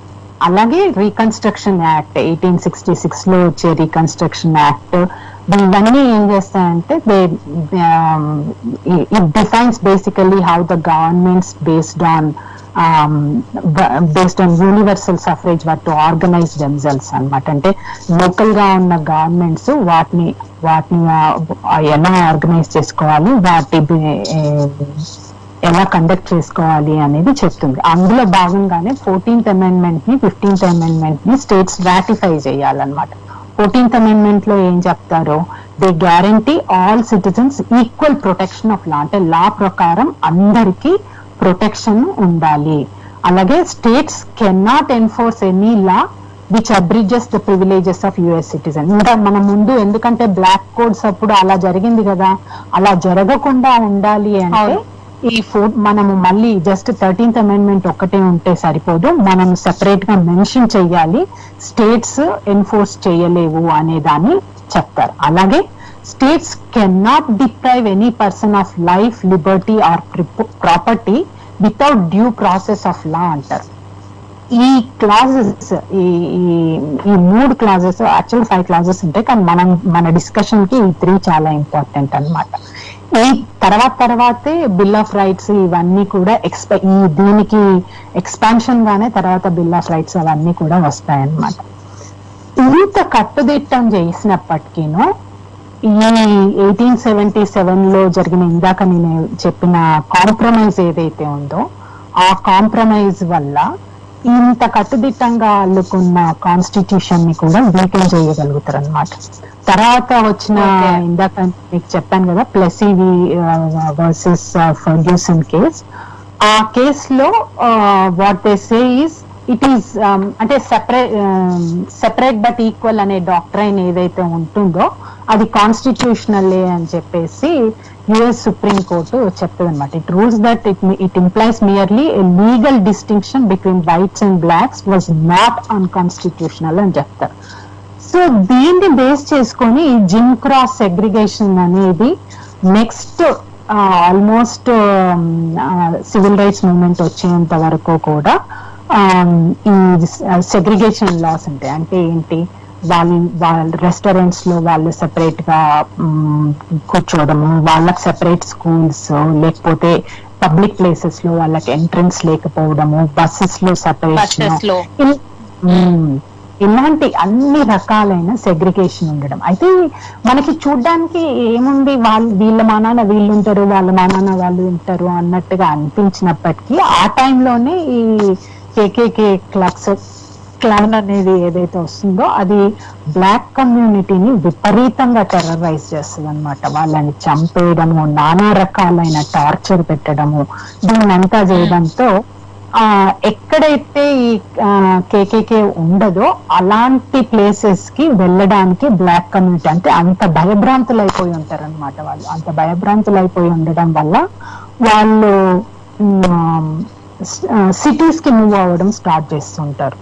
అలాగే రీకన్స్ట్రక్షన్ యాక్ట్ 1866 లో వచ్చే రీకన్స్ట్రక్షన్ యాక్ట్ ఇవన్నీ ఏం చేస్తాయంటే it defines basically how the governments based on universal suffrage were to organise themselves అన్నమాట. అంటే లోకల్ గా ఉన్న గవర్నమెంట్స్ వాటిని ఎలా ఆర్గనైజ్ చేసుకోవాలి, ఎలా కండక్ట్ చేసుకోవాలి అనేది చెప్తుంది. అందులో భాగంగానే 14th అమెండ్మెంట్ ని 15th అమెండ్మెంట్ ని స్టేట్స్ రాటిఫై చేయాలన్నమాట. 14th అమెండ్మెంట్ లో ఏం చెప్తారో, they guarantee all citizens equal protection of law అంటే లా ప్రకారం అందరికీ ప్రొటెక్షన్ ఉండాలి. అలాగే states can not enforce any law which abridges the privileges of US citizen. ఇంకా మన ముందు ఎందుకంటే బ్లాక్ కోడ్స్ అప్పుడు అలా జరిగింది కదా, అలా జరగకుండా ఉండాలి అంటే మనము మళ్ళీ జస్ట్ 13th అమెండ్మెంట్ ఒక్కటే ఉంటే సరిపోదు, మనం సెపరేట్ గా మెన్షన్ చెయ్యాలి, స్టేట్స్ ఎన్ఫోర్స్ చేయలేవు అనే దాన్ని చెప్తారు. అలాగే states can not deprive any person of life, Liberty are property without due process of law అంటారు. ఈ క్లాజెస్ ఈ 3 క్లాజెస్ యాక్చువల్ 5 క్లాజెస్ ఉంటాయి, కానీ మన డిస్కషన్ కి ఈ 3 చాలా ఇంపార్టెంట్ అన్నమాట. ఈ తర్వాతే బిల్ ఆఫ్ రైట్స్ ఇవన్నీ కూడా దీనికి ఎక్స్పాన్షన్ గానే తర్వాత బిల్ ఆఫ్ రైట్స్ అవన్నీ కూడా వస్తాయన్నమాట. ఇంత కట్టుదిట్టం చేసినప్పటికీను ఈ 1877 లో జరిగిన ఇందాక నేను చెప్పిన కాంప్రమైజ్ ఏదైతే ఉందో ఆ కాంప్రమైజ్ వల్ల ఇంత కట్టుదిట్టంగా అల్లుకున్న కాన్స్టిట్యూషన్ ని కూడా వీకెన్ చేయగలుగుతారు అనమాట. తర్వాత వచ్చిన ఇందాక మీకు చెప్పాను కదా ప్లెసీవి వర్సెస్ ఫర్గ్యూసన్ కేస్. ఆ కేసులో what they say is it is అంటే సెపరేట్ బట్ ఈక్వల్ అనే డాక్ట్రైన్ ఏదైతే ఉంటుందో అది కాన్స్టిట్యూషనల్ అని చెప్పేసి యుఎస్ సుప్రీం కోర్టు చెప్తుంది అనమాట. It rules that it implies merely a legal distinction between whites and blocks was not unconstitutional అని చెప్తారు. సో దీన్ని బేస్ చేసుకొని జిమ్ క్రాస్ సెగ్రిగేషన్ అనేది next almost civil rights movement వచ్చేంత వరకు కూడా ఈ సెగ్రిగేషన్ లాస్ ఉంటాయి. అంటే ఏంటి, వాళ్ళ రెస్టారెంట్స్ లో వాళ్ళు సెపరేట్ గా కూర్చోవడము, వాళ్ళకి సెపరేట్ స్కూల్స్, లేకపోతే పబ్లిక్ ప్లేసెస్ లో వాళ్ళకి ఎంట్రన్స్ లేకపోవడము, బస్సెస్ లో సెపరేషన్, ఇలాంటి అన్ని రకాలైన సెగ్రిగేషన్ ఉండడం. అయితే మనకి చూడ్డానికి ఏముంది, వీళ్ళ మానాన వీళ్ళు ఉంటారు, వాళ్ళ మానాన వాళ్ళు ఉంటారు అన్నట్టుగా అనిపించినప్పటికీ ఆ టైంలోనే ఈ కేకేకే క్లాన్ అనేది ఏదైతే వస్తుందో అది బ్లాక్ కమ్యూనిటీని విపరీతంగా టెర్రరైజ్ చేస్తుంది అనమాట. వాళ్ళని చంపేయడము, నానా రకాలైన టార్చర్ పెట్టడము, దీన్నంతా చేయడంతో ఎక్కడైతే ఈ కేకేకే ఉండదో అలాంటి ప్లేసెస్ కి వెళ్ళడానికి బ్లాక్ కమ్యూనిటీ అంటే అంత భయభ్రాంతులు అయిపోయి ఉంటారు అనమాట. వాళ్ళు అంత భయభ్రాంతులు అయిపోయి ఉండడం వల్ల వాళ్ళు సిటీస్ కి మూవ్ అవ్వడం స్టార్ట్ చేస్తుంటారు.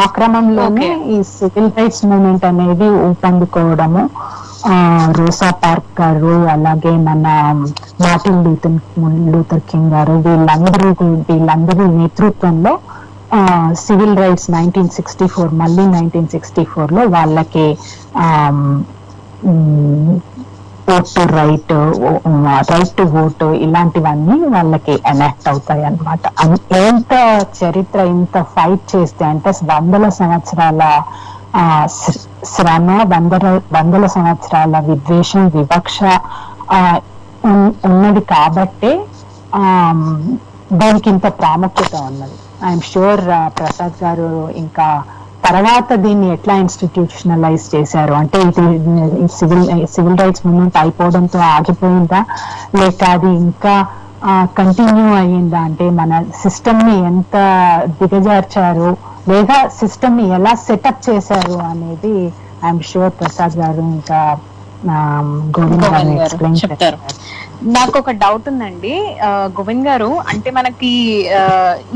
ఆ క్రమంలోనే ఈ సివిల్ రైట్స్ మూవ్మెంట్ అనేది ఊపందుకోవడము, రోసా పార్క్ గారు, అలాగే మన మార్టిన్ లూథర్ కింగ్ గారు, వీళ్ళందరూ నేతృత్వంలో సివిల్ రైట్స్ 1964 మళ్ళీ 1964 లో వాళ్ళకి రైట్ టు ఓటు ఇలాంటివన్నీ వాళ్ళకి ఎనాక్ట్ అవుతాయి అన్నమాట. ఎంత చరిత్ర, ఇంత ఫైట్ చేస్తే అంటే వందల సంవత్సరాల శ్రమ, వందల సంవత్సరాల విద్వేషం, వివక్ష ఉన్నది కాబట్టే దానికి ఇంత ప్రాముఖ్యత ఉన్నది. ఐఎమ్ షూర్ ప్రసాద్ గారు ఇంకా తర్వాత దీన్ని ఎట్లా ఇన్స్టిట్యూషనలైజ్ చేశారు అంటే ఇది సివిల్ రైట్స్ మూవ్మెంట్ అయిపోవడంతో ఆగిపోయిందా, లేక అది ఇంకా కంటిన్యూ అయ్యిందా, అంటే మన సిస్టమ్ ని ఎంత దిగజార్చారు లేదా సిస్టమ్ ని ఎలా సెటప్ చేశారు అనేది ఐఎమ్ షూర్ ప్రసాద్ గారు ఇంకా గోవింద్ గారు ఎక్స్ప్లెయిన్ చెప్తారు. నాకు ఒక డౌట్ ఉందండి గోవింద్ గారు, అంటే మనకి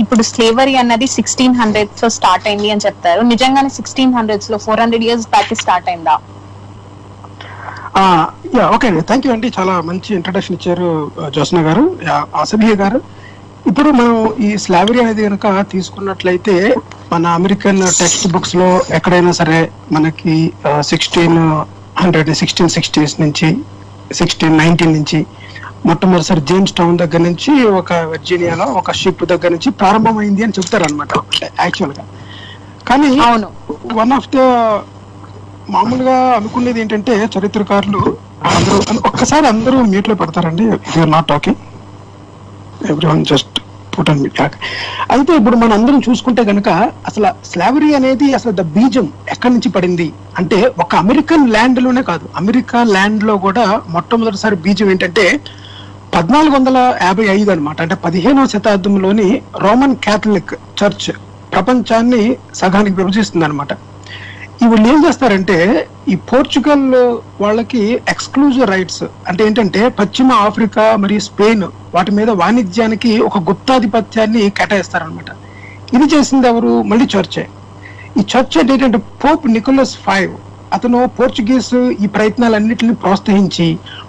ఇప్పుడు స్లేవరీ అన్నది 1600s లో స్టార్ట్ అయింది అని చెప్తారు. నిజంగానే 1600s లో 400 years బ్యాక్ స్టార్ట్ అయిందా? ఓకే, థ్యాంక్ యూ అండి, చాలా మంచి ఇంట్రడక్షన్ ఇచ్చారు జ్యోత్స్న గారు, అసభ్య గారు. ఇప్పుడు మనం ఈ స్లావరీ అనేది కనుక తీసుకున్నట్లయితే మన అమెరికన్ టెక్స్ట్ బుక్స్ లో ఎక్కడైనా సరే మనకి 1660s నుంచి 1619 నుంచి మొట్టమొదటిసారి జేమ్స్ టౌన్ దగ్గర నుంచి ఒక వర్జీనియాలో ఒక షిప్ దగ్గర నుంచి ప్రారంభమైంది అని చెప్తారు అనమాట యాక్చువల్ గా. కానీ వన్ ఆఫ్ ద మామూలుగా అనుకునేది ఏంటంటే చరిత్రకారులు అందరూ ఒక్కసారి అందరూ మ్యూట్ లో పెడతారండి, you are not talking, everyone just put on mute. అయితే ఇప్పుడు మనం అందరం చూసుకుంటే గనక అసలు స్లావరీ అనేది అసలు ద బీజం ఎక్కడి నుంచి పడింది అంటే ఒక అమెరికన్ ల్యాండ్ లోనే కాదు, అమెరికా ల్యాండ్ లో కూడా మొట్టమొదటిసారి బీజం ఏంటంటే 1455 అనమాట. అంటే 15వ శతాబ్దంలోని రోమన్ క్యాథలిక్ చర్చ్ ప్రపంచాన్ని సగానికి విభజిస్తుంది అనమాట. వీళ్ళు ఏం చేస్తారంటే ఈ పోర్చుగల్ వాళ్ళకి ఎక్స్క్లూజివ్ రైట్స్ అంటే ఏంటంటే పశ్చిమ ఆఫ్రికా మరియు స్పెయిన్ వాటి మీద వాణిజ్యానికి ఒక గుప్తాధిపత్యాన్ని కేటాయిస్తారనమాట. ఇది చేసింది ఎవరు? మళ్ళీ చర్చే. ఈ చర్చ్ అంటే ఏంటంటే పోప్ నికోలస్ V అతను పోర్చుగీస్ ఈ ప్రయత్నాలన్నింటినీ ప్రోత్సహించి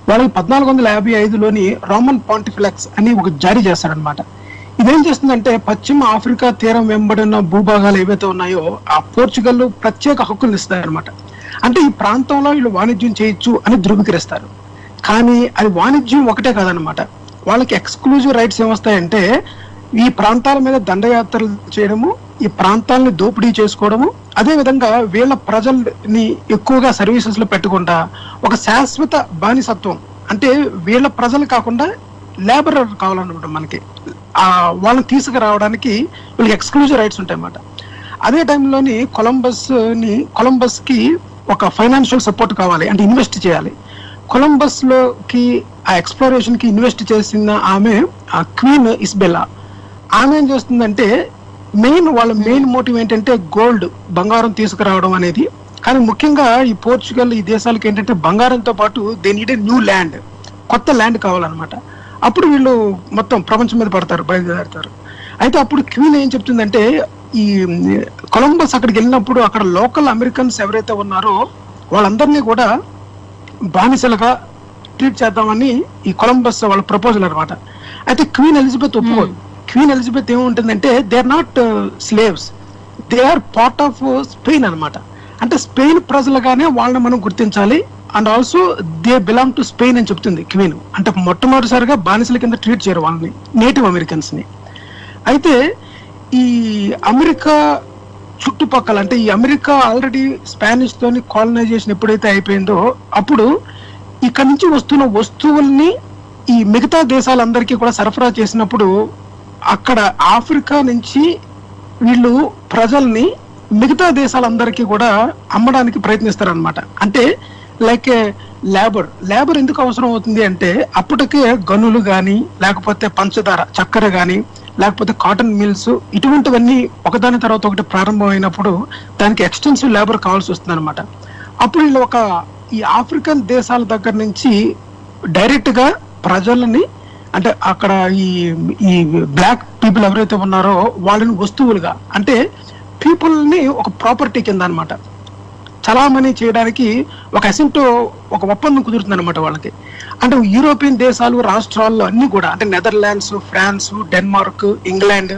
వాళ్ళకి 1455లోని రోమన్ పాంటిఫిలెక్స్ అని ఒక జారీ చేస్తాడనమాట. ఇదేం చేస్తుందంటే పశ్చిమ ఆఫ్రికా తీరం వెంబడిన భూభాగాలు ఏవైతే ఉన్నాయో ఆ పోర్చుగల్ ప్రత్యేక హక్కులు ఇస్తారనమాట. అంటే ఈ ప్రాంతంలో వీళ్ళు వాణిజ్యం చేయొచ్చు అని ధృవీకరిస్తారు. కానీ అది వాణిజ్యం ఒకటే కాదనమాట, వాళ్ళకి ఎక్స్క్లూజివ్ రైట్స్ ఏమొస్తాయంటే ఈ ప్రాంతాల మీద దండయాత్రలు చేయడము, ఈ ప్రాంతాలని దోపిడీ చేసుకోవడము, అదే విధంగా వీళ్ళ ప్రజల్ని ఎక్కువగా సర్వీసెస్ లో పెట్టకుండా ఒక శాశ్వత బానిసత్వం అంటే వీళ్ళ ప్రజలు కాకుండా లేబరర్ కావాలన్నమాట మనకి. వాళ్ళని తీసుకురావడానికి వీళ్ళకి ఎక్స్క్లూజివ్ రైట్స్ ఉంటాయి అన్నమాట. అదే టైంలోని కొలంబస్ కి ఒక ఫైనాన్షియల్ సపోర్ట్ కావాలి, అంటే ఇన్వెస్ట్ చేయాలి. కొలంబస్ లోకి ఆ ఎక్స్ప్లోరేషన్ కి ఇన్వెస్ట్ చేసిన ఆమె క్వీన్ ఇస్బెల్లా. ఆమె ఏం చేస్తుందంటే వాళ్ళ మెయిన్ మోటివ్ ఏంటంటే గోల్డ్, బంగారం తీసుకురావడం అనేది. కానీ ముఖ్యంగా ఈ పోర్చుగల్, ఈ దేశాలకు ఏంటంటే బంగారంతో పాటు they need a new land, కొత్త ల్యాండ్ కావాలన్నమాట. అప్పుడు వీళ్ళు మొత్తం ప్రపంచం మీద బయలుదేరుతారు. అయితే అప్పుడు క్వీన్ ఏం చెప్తుందంటే, ఈ కొలంబస్ అక్కడికి వెళ్ళినప్పుడు అక్కడ లోకల్ అమెరికన్స్ ఎవరైతే ఉన్నారో వాళ్ళందరినీ కూడా బానిసలుగా ట్రీట్ చేద్దామని ఈ కొలంబస్ వాళ్ళ ప్రపోజల్ అనమాట. అయితే క్వీన్ ఎలిజబెత్ ఒప్పుకోదు. క్వీన్ ఎలిజబెత్ ఏముంటుందంటే they are not slaves, they are part of Spain అనమాట. అంటే స్పెయిన్ ప్రజలుగానే వాళ్ళని మనం గుర్తించాలి, and also they belong to Spain అని చెప్తుంది క్వీన్. అంటే మొట్టమొదటిసారిగా బానిసల కింద ట్రీట్ చేయరు వాళ్ళని, నేటివ్ అమెరికన్స్ ని. అయితే ఈ అమెరికా చుట్టుపక్కల, అంటే ఈ అమెరికా ఆల్రెడీ స్పానిష్ తోని కాలనైజేషన్ ఎప్పుడైతే అయిపోయిందో అప్పుడు ఇక్కడ నుంచి వస్తున్న వస్తువుల్ని ఈ మిగతా దేశాలందరికీ కూడా సరఫరా చేసినప్పుడు అక్కడ ఆఫ్రికా నుంచి వీళ్ళు ప్రజల్ని మిగతా దేశాలందరికీ కూడా అమ్మడానికి ప్రయత్నిస్తారనమాట. అంటే లైక్ లేబర్ ఎందుకు అవసరం అవుతుంది అంటే అప్పటికే గనులు కానీ, లేకపోతే పంచదార, చక్కెర కానీ, లేకపోతే కాటన్ మిల్స్, ఇటువంటివన్నీ ఒకదాని తర్వాత ఒకటి ప్రారంభమైనప్పుడు దానికి ఎక్స్టెన్సివ్ లేబర్ కావాల్సి వస్తుంది అనమాట. అప్పుడు వీళ్ళు ఈ ఆఫ్రికన్ దేశాల దగ్గర నుంచి డైరెక్ట్ గా ప్రజలని, అంటే అక్కడ ఈ బ్లాక్ పీపుల్ ఎవరైతే ఉన్నారో వాళ్ళని వస్తువులుగా, అంటే పీపుల్ ని ఒక ప్రాపర్టీ కింద అనమాట చలామణి చేయడానికి ఒక ఒప్పందం కుదురుతుంది అనమాట వాళ్ళకి. అంటే యూరోపియన్ దేశాలు, రాష్ట్రాల్లో అన్ని కూడా, అంటే నెదర్లాండ్స్, ఫ్రాన్స్, డెన్మార్క్, ఇంగ్లాండ్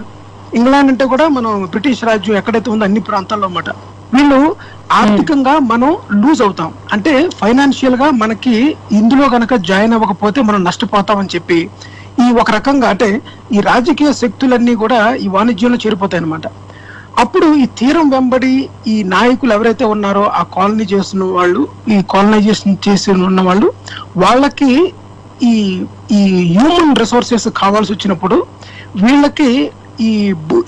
అంటే కూడా మనం బ్రిటిష్ రాజ్యం ఎక్కడైతే ఉందో అన్ని ప్రాంతాల్లో అన్నమాట. వీళ్ళు ఆర్థికంగా మనం లూజ్ అవుతాం, అంటే ఫైనాన్షియల్ గా మనకి ఇందులో గనక జాయిన్ అవ్వకపోతే మనం నష్టపోతామని చెప్పి ఈ ఒక రకంగా, అంటే ఈ రాజకీయ శక్తులన్నీ కూడా ఈ వాణిజ్యంలో చేరిపోతాయి అనమాట. అప్పుడు ఈ తీరం వెంబడి ఈ నాయకులు ఎవరైతే ఉన్నారో ఆ కాలనీ చేస్తున్న వాళ్ళు, ఈ కాలనైజేషన్ చేసి ఉన్న వాళ్ళు, వాళ్ళకి ఈ హ్యూమన్ రిసోర్సెస్ కావాల్సి వచ్చినప్పుడు వీళ్ళకి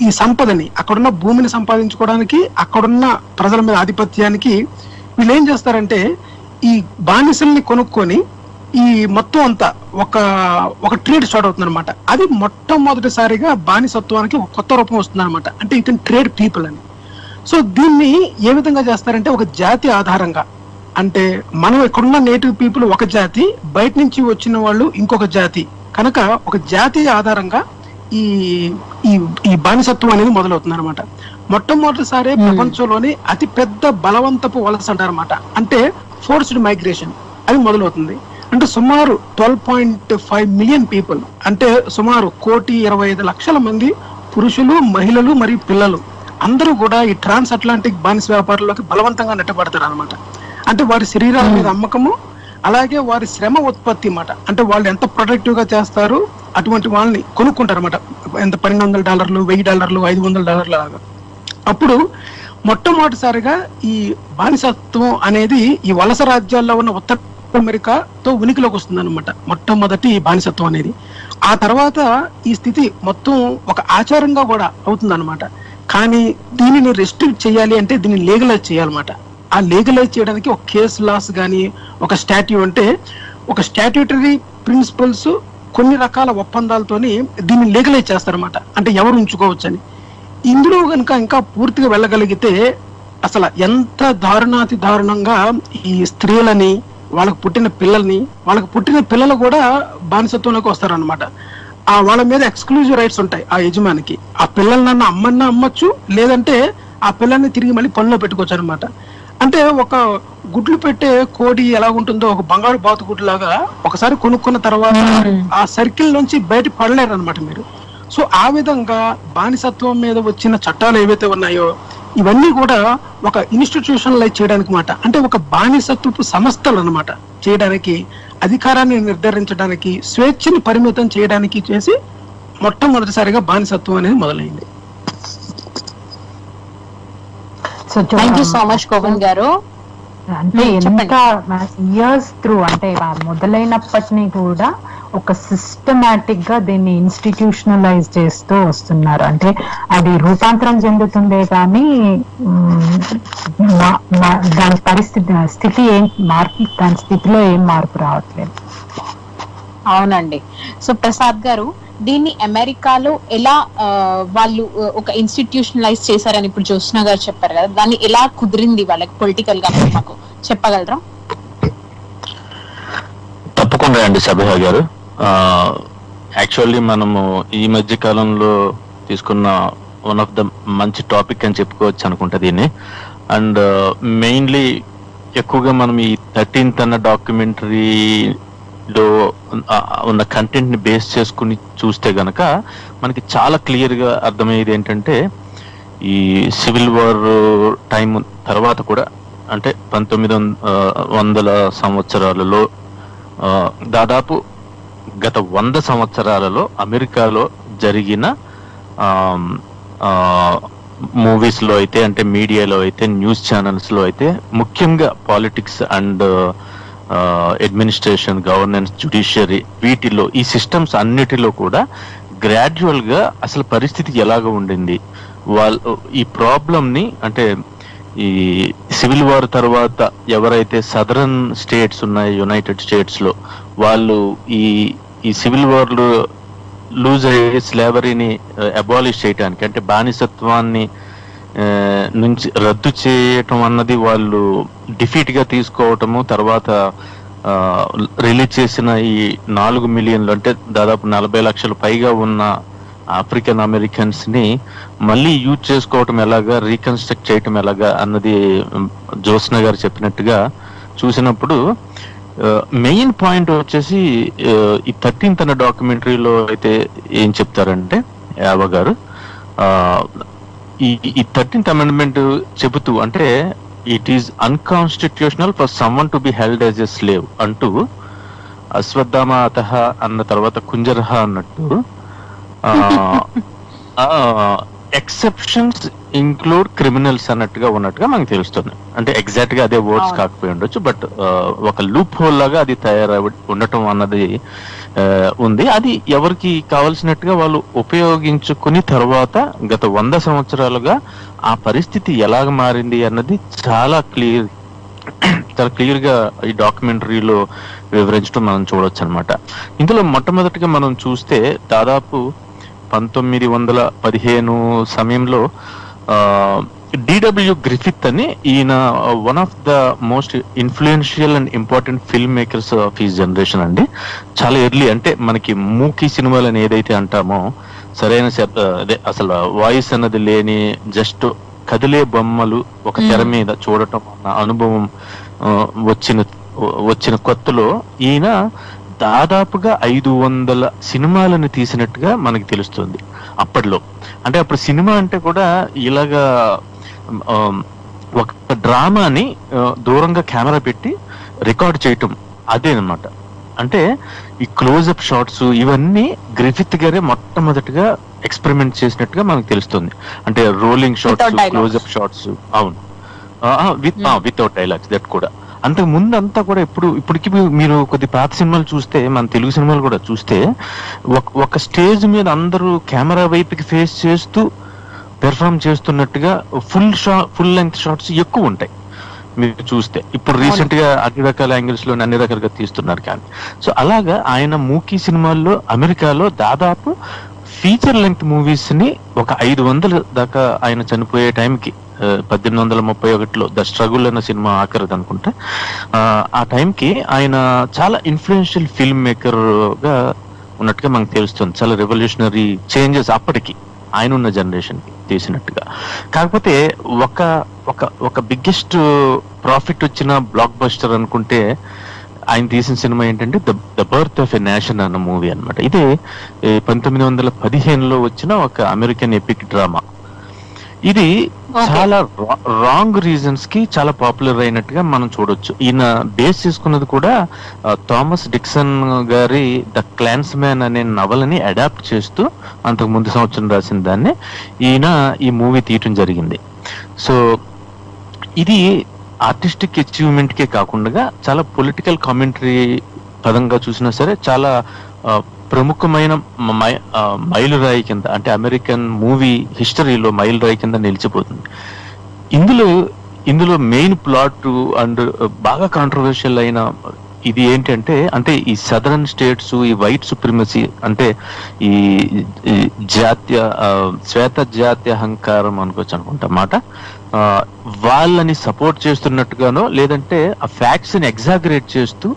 ఈ సంపదని, అక్కడున్న భూమిని సంపాదించుకోవడానికి, అక్కడున్న ప్రజల మీద ఆధిపత్యానికి వీళ్ళు ఏం చేస్తారంటే ఈ బానిసల్ని కొనుక్కొని ఈ మొత్తం అంతా ఒక ట్రేడ్ స్టార్ట్ అవుతుంది అనమాట. అది మొట్టమొదటిసారిగా బానిసత్వానికి ఒక కొత్త రూపం వస్తుంది అనమాట. అంటే యూ కెన్ ట్రేడ్ పీపుల్ అని. సో దీన్ని ఏ విధంగా చేస్తారంటే ఒక జాతి ఆధారంగా, అంటే మనం ఇక్కడున్న నేటివ్ పీపుల్ ఒక జాతి, బయట నుంచి వచ్చిన వాళ్ళు ఇంకొక జాతి, కనుక ఒక జాతి ఆధారంగా ఈ బానిసత్వం అనేది మొదలవుతుంది అనమాట. మొట్టమొదటిసారి ప్రపంచంలోని అతి పెద్ద బలవంతపు వలస అంటారన్నమాట, అంటే ఫోర్స్డ్ మైగ్రేషన్ అది మొదలవుతుంది. అంటే సుమారు 12.5 మిలియన్ పీపుల్, అంటే సుమారు 1,25,00,000 మంది పురుషులు, మహిళలు మరియు పిల్లలు అందరూ కూడా ఈ ట్రాన్స్ అట్లాంటిక్ బానిస వ్యాపారంలోకి బలవంతంగా నెట్టబడతారు అనమాట. అంటే వారి శరీరాల మీద అమ్మకము, అలాగే వారి శ్రమ ఉత్పత్తి అన్నమాట. అంటే వాళ్ళు ఎంత ప్రొడక్టివ్ గా చేస్తారు అటువంటి వాళ్ళని కొనుక్కుంటారు అనమాట. ఎంత $1,200, $1,000, $500 లాగా. అప్పుడు మొట్టమొదటిసారిగా ఈ బానిసత్వం అనేది ఈ వలస రాజ్యాల్లో ఉన్న ఉత్తర అమెరికాతో ఉనికిలోకి వస్తుంది అనమాట, మొట్టమొదటి బానిసత్వం అనేది. ఆ తర్వాత ఈ స్థితి మొత్తం ఒక ఆచారంగా కూడా అవుతుంది అనమాట. కానీ దీనిని రెస్ట్రిక్ట్ చేయాలి అంటే దీన్ని లీగలైజ్ చేయాలన్నమాట. ఆ లీగలైజ్ చేయడానికి ఒక కేస్ లాస్ కానీ, ఒక స్టాట్యూ, అంటే ఒక స్టాట్యూటరీ ప్రిన్సిపల్స్, కొన్ని రకాల ఒప్పందాలతోని దీన్ని లీగలైజ్ చేస్తారన్నమాట. అంటే ఎవరు ఉంచుకోవచ్చు అని. ఇందులో కనుక ఇంకా పూర్తిగా వెళ్ళగలిగితే అసలు ఎంత దారుణాతి దారుణంగా ఈ స్త్రీలని, వాళ్ళకు పుట్టిన పిల్లలు కూడా బానిసత్వంలోకి వస్తారనమాట. వాళ్ళ మీద ఎక్స్క్లూజివ్ రైట్స్ ఉంటాయి ఆ యజమానికి. ఆ పిల్లలన్నా అమ్మచ్చు, లేదంటే ఆ పిల్లల్ని తిరిగి మళ్ళీ పనిలో పెట్టుకోవచ్చు అనమాట. అంటే ఒక గుడ్లు పెట్టే కోడి ఎలా ఉంటుందో, ఒక బంగారు బాతు గుడ్డు లాగా ఒకసారి కొనుక్కున్న తర్వాత ఆ సర్కిల్ నుంచి బయట పడలేరు అనమాట మీరు. సో ఆ విధంగా బానిసత్వం మీద వచ్చిన చట్టాలు ఏవైతే ఉన్నాయో ఇవన్నీ కూడా ఒక ఇన్స్టిట్యూషనలైజ్ చేయడానికి మాట, అంటే ఒక బానిసత్వపు సంస్థలు అనమాట చేయడానికి, అధికారాన్ని నిర్ధారించడానికి, స్వేచ్ఛని పరిమితం చేయడానికి చేసి మొట్టమొదటిసారిగా బానిసత్వం అనేది మొదలైంది. థ్యాంక్ యూ సో మచ్ కోవన్ గారు. అంటే ఎంత ఇయర్స్ త్రూ అంటే మొదలైనప్పటినీ కూడా ఒక సిస్టమాటిక్ గా దీన్ని ఇన్స్టిట్యూషనలైజ్ చేస్తూ వస్తున్నారు. అంటే అది రూపాంతరం చెందుతుందే కానీ దాని స్థితి ఏం మార్పు, దాని స్థితిలో ఏం మార్పు రావట్లేదు. అవునండి. సో ప్రసాద్ గారు, దీన్ని అమెరికాలో ఎలా వాళ్ళు ఒక ఇన్స్టిట్యూషనలైజ్ చేశారని ఇప్పుడు జ్యోత్స్న గారు చెప్పారు కదా, దాన్ని ఎలా కుదిరింది వాళ్ళకి పొలిటికల్ గా మాకు చెప్పగలరా? తప్పకుండా అండి సభ్య గారు. యాక్చువల్లీ మనము ఈ మధ్య కాలంలో తీసుకున్న వన్ ఆఫ్ ద మంచి టాపిక్ అని చెప్పుకోవచ్చు అనుకుంటా దీన్ని. అండ్ మెయిన్లీ ఎక్కువగా మనం ఈ 13th అన్న డాక్యుమెంటరీలో ఉన్న కంటెంట్ ని బేస్ చేసుకుని చూస్తే గనక మనకి చాలా క్లియర్ గా అర్థమయ్యేది ఏంటంటే, ఈ సివిల్ వార్ టైం తర్వాత కూడా అంటే 1900 సంవత్సరాలలో దాదాపు గత 100 సంవత్సరాలలో అమెరికాలో జరిగిన మూవీస్ లో అయితే, అంటే మీడియాలో అయితే, న్యూస్ ఛానల్స్ లో అయితే, ముఖ్యంగా politics and administration, governance, judiciary, వీటిలో ఈ సిస్టమ్స్ అన్నిటిలో కూడా గ్రాడ్యువల్ గా అసలు పరిస్థితి ఎలాగ ఉండింది, వాళ్ళు ఈ ప్రాబ్లం ని, అంటే ఈ సివిల్ వార్ తర్వాత ఎవరైతే సదరన్ స్టేట్స్ ఉన్నాయో యునైటెడ్ స్టేట్స్ లో, వాళ్ళు ఈ సివిల్ వార్ లో లూజ్ అయ్యే స్లేవరీని అబాలిష్ చేయడానికి, అంటే బానిసత్వాన్ని నుంచి రద్దు చేయటం అన్నది వాళ్ళు డిఫీట్ గా తీసుకోవటము, తర్వాత రిలీజ్ చేసిన ఈ 4 మిలియన్లు అంటే దాదాపు 40 లక్షల పైగా ఉన్న ఆఫ్రికన్ అమెరికన్స్ ని మళ్ళీ యూజ్ చేసుకోవటం ఎలాగా, రీకన్స్ట్రక్ట్ చేయటం ఎలాగా అన్నది జ్యోత్స్న గారు చెప్పినట్టుగా చూసినప్పుడు మెయిన్ పాయింట్ వచ్చేసి ఈ 13th అనే డాక్యుమెంటరీలో అయితే ఏం చెప్తారంటే యావ గారు, ఈ 13th అమెండ్మెంట్ చెబుతూ, అంటే it is unconstitutional for someone to be held as a slave అంటూ, అశ్వత్థామ అతః అన్న తర్వాత కుంజరహ అన్నట్టు ఎక్సెప్షన్స్ ఇంక్లూడ్ క్రిమినల్స్ అన్నట్టుగా ఉన్నట్టుగా మనకు తెలుస్తుంది. అంటే ఎగ్జాక్ట్ గా అదే వర్డ్స్ కాకపోయి ఉండొచ్చు, బట్ ఒక లూప్ హోల్ లాగా అది తయారై ఉండటం అన్నది ఉంది. అది ఎవరికి కావాల్సినట్టుగా వాళ్ళు ఉపయోగించుకుని తర్వాత గత 100 సంవత్సరాలుగా ఆ పరిస్థితి ఎలాగ మారింది అన్నది చాలా క్లియర్ గా ఈ డాక్యుమెంటరీలో వివరించడం మనం చూడొచ్చు అనమాట. ఇందులో మొట్టమొదటిగా మనం చూస్తే దాదాపు 1915 సమయంలో డిడబ్ల్యూ గ్రిఫిత్ అని, ఈయన one of the most influential and important film makers of ఈ జనరేషన్ అండి. చాలా ఎర్లీ, అంటే మనకి మూకీ సినిమాలు అని ఏదైతే అంటామో, సరైన అదే అసలు వాయిస్ అన్నది లేని జస్ట్ కదిలే బొమ్మలు ఒక తెర మీద చూడటం అన్న అనుభవం వచ్చిన కొత్తలో ఈయన దాదాపుగా 500 సినిమాలను తీసినట్టుగా మనకి తెలుస్తుంది అప్పట్లో. అంటే అప్పుడు సినిమా అంటే కూడా ఇలాగా ఒక డ్రామాని దూరంగా కెమెరా పెట్టి రికార్డ్ చేయటం అదేనమాట. అంటే ఈ క్లోజ్అప్ షాట్స్ ఇవన్నీ గ్రిఫిత్ గారే మొట్టమొదటిగా ఎక్స్పెరిమెంట్ చేసినట్టుగా మనకు తెలుస్తుంది. అంటే రోలింగ్ షాట్స్, క్లోజ్అప్ షాట్స్, అవును, వితౌట్ డైలాగ్స్, దట్ కూడా. అంతకు ముందు అంతా కూడా ఇప్పటికి మీరు కొద్ది పాత సినిమాలు చూస్తే, మన తెలుగు సినిమాలు కూడా చూస్తే, ఒక స్టేజ్ మీద అందరూ కెమెరా వైపుకి ఫేస్ చేస్తూ పెర్ఫార్మ్ చేస్తున్నట్టుగా ఫుల్ లెంగ్త్ షాట్స్ ఎక్కువ ఉంటాయి మీరు చూస్తే. ఇప్పుడు రీసెంట్ గా అన్ని రకాల యాంగిల్స్ లో అన్ని రకాలుగా తీస్తున్నారు కానీ. సో అలాగా ఆయన మూకీ సినిమాల్లో అమెరికాలో దాదాపు ఫీచర్ లెంగ్త్ మూవీస్ ని ఒక 500 దాకా ఆయన చనిపోయే టైంకి 1831లో ద స్ట్రగుల్ అన్న సినిమా ఆఖరిది అనుకుంటా, ఆ టైంకి ఆయన చాలా ఇన్ఫ్లుయెన్షియల్ ఫిల్మ్ మేకర్ గా ఉన్నట్టుగా మనకు తెలుస్తుంది. చాలా రెవల్యూషనరీ చేంజెస్ అప్పటికి ఆయన ఉన్న జనరేషన్ కి తీసినట్టుగా. కాకపోతే ఒక బిగ్గెస్ట్ ప్రాఫిట్ వచ్చిన బ్లాక్ బస్టర్ అనుకుంటే ఆయన తీసిన సినిమా ఏంటంటే the birth of a nation అన్న మూవీ అన్నమాట. ఇదే 1915లో వచ్చిన ఒక అమెరికన్ ఎపిక్ డ్రామా. ఇది చాలా రాంగ్ రీజన్స్ కి చాలా పాపులర్ అయినట్టుగా మనం చూడొచ్చు. ఈయన బేస్ చేసుకున్నది కూడా థామస్ డిక్సన్ గారి ద క్లాన్స్ మ్యాన్ అనే నవలని అడాప్ట్ చేస్తూ అంతకు ముందు సంవత్సరం రాసిన దాన్ని ఈయన ఈ మూవీ తీయటం జరిగింది. సో ఇది ఆర్టిస్టిక్ అచీవ్మెంట్ కే కాకుండా చాలా పొలిటికల్ కామెంటరీ పదంగా చూసినా సరే చాలా ప్రముఖమైన మైలురాయి కింద, అంటే అమెరికన్ మూవీ హిస్టరీలో మైలురాయి కింద నిలిచిపోతుంది. ఇందులో మెయిన్ ప్లాట్ అండ్ బాగా కాంట్రవర్షియల్ అయిన ఇది ఏంటంటే, అంటే ఈ సదరన్ స్టేట్స్, ఈ వైట్ సుప్రిమసీ, అంటే ఈ శ్వేత జాత్య అహంకారం అనుకోవచ్చు అనుకుంటా మాట, వాళ్ళని సపోర్ట్ చేస్తున్నట్టుగానో లేదంటే ఆ ఫ్యాక్ట్స్ ని ఎగ్జాగరేట్ చేస్తూ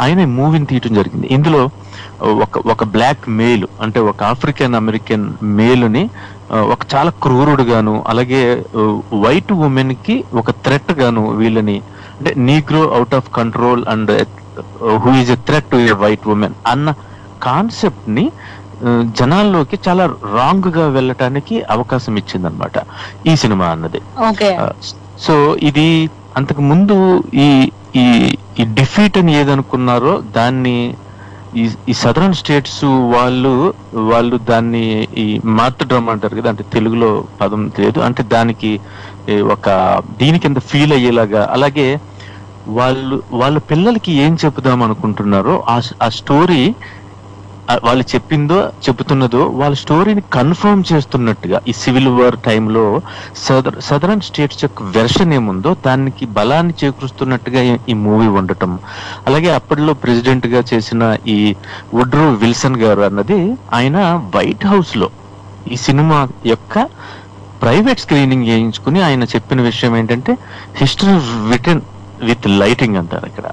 ఆయన మూవీని తీయటం జరిగింది. ఇందులో ఒక బ్లాక్ మేల్, అంటే ఒక ఆఫ్రికన్ అమెరికన్ మేలుని ఒక చాలా క్రూరుడుగాను, అలాగే వైట్ ఉమెన్ కి ఒక థ్రెట్ గాను, వీళ్ళని అంటే Negro out of control and who is a threat to a white women అన్న కాన్సెప్ట్ ని జనాల్లోకి చాలా రాంగ్ గా వెళ్ళటానికి అవకాశం ఇచ్చింది అనమాట ఈ సినిమా అన్నది. సో ఇది అంతకు ముందు ఈ డిఫీట్ అని ఏదనుకున్నారో దాన్ని ఈ సదరన్ స్టేట్స్ వాళ్ళు దాన్ని ఈ మార్చడం అంటారు కదా, అంటే తెలుగులో పదం లేదు, అంటే దానికి ఒక దీని కింద ఫీల్ అయ్యేలాగా, అలాగే వాళ్ళ పిల్లలకి ఏం చెప్పుదాం అనుకుంటున్నారో ఆ స్టోరీ వాళ్ళు చెబుతున్నదో వాళ్ళ స్టోరీని కన్ఫర్మ్ చేస్తున్నట్టుగా ఈ సివిల్ వార్ టైంలో సదరన్ స్టేట్స్ యొక్క వెర్షన్ ఏముందో దానికి బలాన్ని చేకూరుస్తున్నట్టుగా ఈ మూవీ ఉండటం. అలాగే అప్పట్లో ప్రెసిడెంట్ గా చేసిన ఈ వుడ్రో విల్సన్ గారు అన్నది ఆయన వైట్ హౌస్ లో ఈ సినిమా యొక్క ప్రైవేట్ స్క్రీనింగ్ చేయించుకుని ఆయన చెప్పిన విషయం ఏంటంటే, హిస్టరీ రిటన్ విత్ లైటింగ్ అంటారు ఇక్కడ.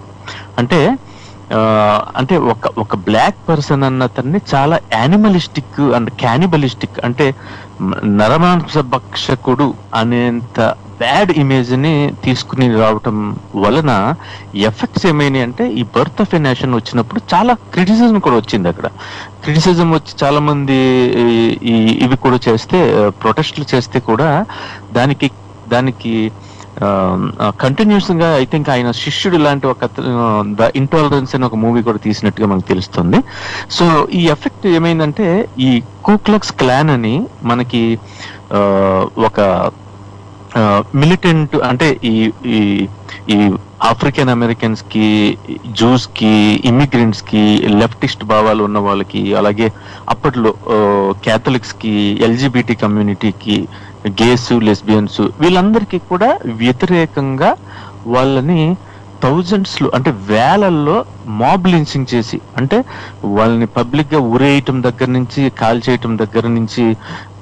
అంటే ఒక బ్లాక్ పర్సన్ అన్నతన్ని చాలా యానిమలిస్టిక్ అండ్ క్యానిబలిస్టిక్, అంటే నరమాంస భక్షకుడు అనేంత బ్యాడ్ ఇమేజ్ ని తీసుకుని రావటం వలన ఎఫెక్ట్స్ ఏమైనాయి అంటే, ఈ బర్త్ ఆఫ్ ఎ నేషన్ వచ్చినప్పుడు చాలా క్రిటిసిజం కూడా వచ్చింది. అక్కడ క్రిటిసిజం వచ్చి చాలా మంది ఇవి కూడా చేస్తే, ప్రొటెస్ట్లు చేస్తే కూడా దానికి కంటిన్యూస్ గా ఐ థింక్ ఆయన శిష్యుడు లాంటి ఒక ద ఇంటాలరెన్స్ అని ఒక మూవీ కూడా తీసినట్టుగా మనకు తెలుస్తుంది. సో ఈ ఎఫెక్ట్ ఏమైందంటే, ఈ కూక్లక్స్ క్లాన్ అని మనకి ఒక మిలిటెంట్, అంటే ఈ ఆఫ్రికన్ అమెరికన్స్ కి, జూస్ కి, ఇమిగ్రెంట్స్ కి, లెఫ్టిస్ట్ భావాలు ఉన్న వాళ్ళకి, అలాగే అప్పట్లో క్యాథలిక్స్ కి, ఎల్జిబిటి కమ్యూనిటీకి, గేస్, లెస్బియన్స్, వీళ్ళందరికీ కూడా వ్యతిరేకంగా వాళ్ళని థౌజండ్స్ లో, అంటే వేలల్లో మాబ్ లించింగ్ చేసి, అంటే వాళ్ళని పబ్లిక్ గా ఊరేయటం దగ్గర నుంచి, కాల్ చేయటం దగ్గర నుంచి,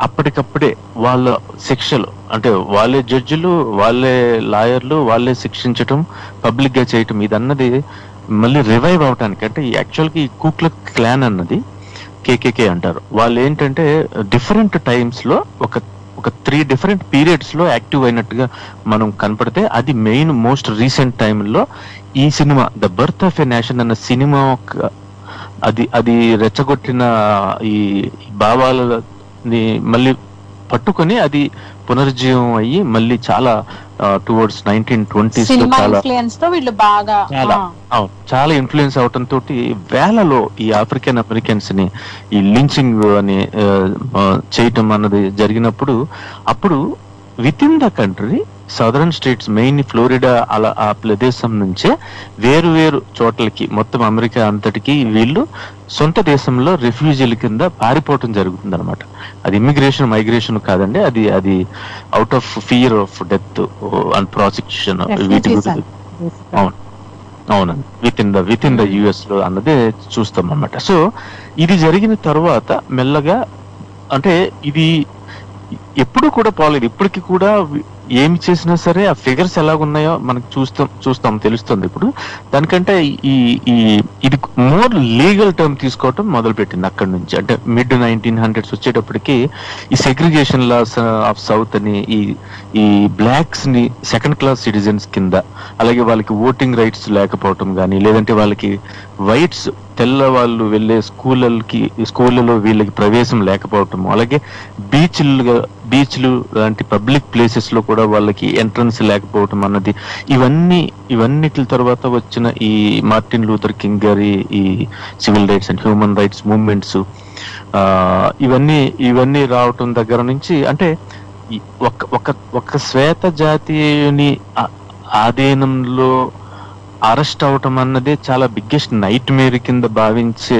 అప్పటికప్పుడే వాళ్ళ శిక్షలు, అంటే వాళ్ళే జడ్జిలు, వాళ్ళే లాయర్లు, వాళ్ళే శిక్షించటం, పబ్లిక్ గా చేయటం, ఇదన్నది మళ్ళీ రివైవ్ అవటానికి. అంటే యాక్చువల్గా ఈ కూక్లక్స్ క్లాన్ అన్నది కేకేకే అంటారు. వాళ్ళు ఏంటంటే డిఫరెంట్ టైమ్స్ లో ఒక 3 డిఫరెంట్ పీరియడ్స్ లో యాక్టివ్ అయినట్టుగా మనం కనపడితే, అది మెయిన్ మోస్ట్ రీసెంట్ టైంలో ఈ cinema the birth of a nation అన్న సినిమా అది రెచ్చగొట్టిన ఈ భావాలని మళ్ళీ పట్టుకొని అది పునరుజ్జీవం అయ్యి మళ్ళీ చాలా టువర్డ్స్ 1920s లో చాలా ఇన్ఫ్లుయెన్స్ అవటం తోటి వేలలో ఈ ఆఫ్రికన్ అమెరికన్స్ ని ఈ లించింగ్ అని చేయటం అన్నది జరిగినప్పుడు, అప్పుడు with in the country southern states, main Florida, అలా ఆ ప్రదేశం నుంచే వేరు చోట్లకి, మొత్తం అమెరికా అంతటికి వీళ్ళు సొంత దేశంలో రిఫ్యూజీల కింద పారిపోవటం జరుగుతుంది అనమాట. అది ఇమిగ్రేషన్, మైగ్రేషన్ కాదండి, అది out of fear of death and prosecution, వీటి గురించి. అవునండి, విత్ ఇన్ ద యుఎస్ లో అన్నదే చూస్తాం అన్నమాట. సో ఇది జరిగిన తర్వాత మెల్లగా, అంటే ఇది ఎప్పుడు కూడా పోలేదు, ఇప్పటికి కూడా ఏమి చేసినా సరే ఆ ఫిగర్స్ ఎలాగున్నాయో మనకు చూస్తాం తెలుస్తుంది. ఇప్పుడు దానికంటే ఇది మోర్ లీగల్ టర్మ్ తీసుకోవటం మొదలు పెట్టింది అక్కడి నుంచి. అంటే మిడ్ 1900s వచ్చేటప్పటికి ఈ సెగ్రిగేషన్ లాస్ ఆఫ్ సౌత్ అని, ఈ బ్లాక్స్ ని సెకండ్ క్లాస్ సిటిజన్స్ కింద, అలాగే వాళ్ళకి ఓటింగ్ రైట్స్ లేకపోవటం కానీ, లేదంటే వాళ్ళకి వైట్స్ తెల్లవాళ్ళు వెళ్ళే స్కూళ్ళలో వీళ్ళకి ప్రవేశం లేకపోవటం, అలాగే బీచ్లు లాంటి పబ్లిక్ ప్లేసెస్ లో కూడా వాళ్ళకి ఎంట్రన్స్ లేకపోవటం అన్నది, ఇవన్నిటి తర్వాత వచ్చిన ఈ మార్టిన్ లూథర్ కింగ్ గారి ఈ civil rights and human rights movements, ఇవన్నీ రావటం దగ్గర నుంచి, అంటే ఒక శ్వేత జాతీయుని ఆధీనంలో అరెస్ట్ అవటం అన్నదే చాలా బిగ్గెస్ట్ నైట్ మేర్ కింద భావించే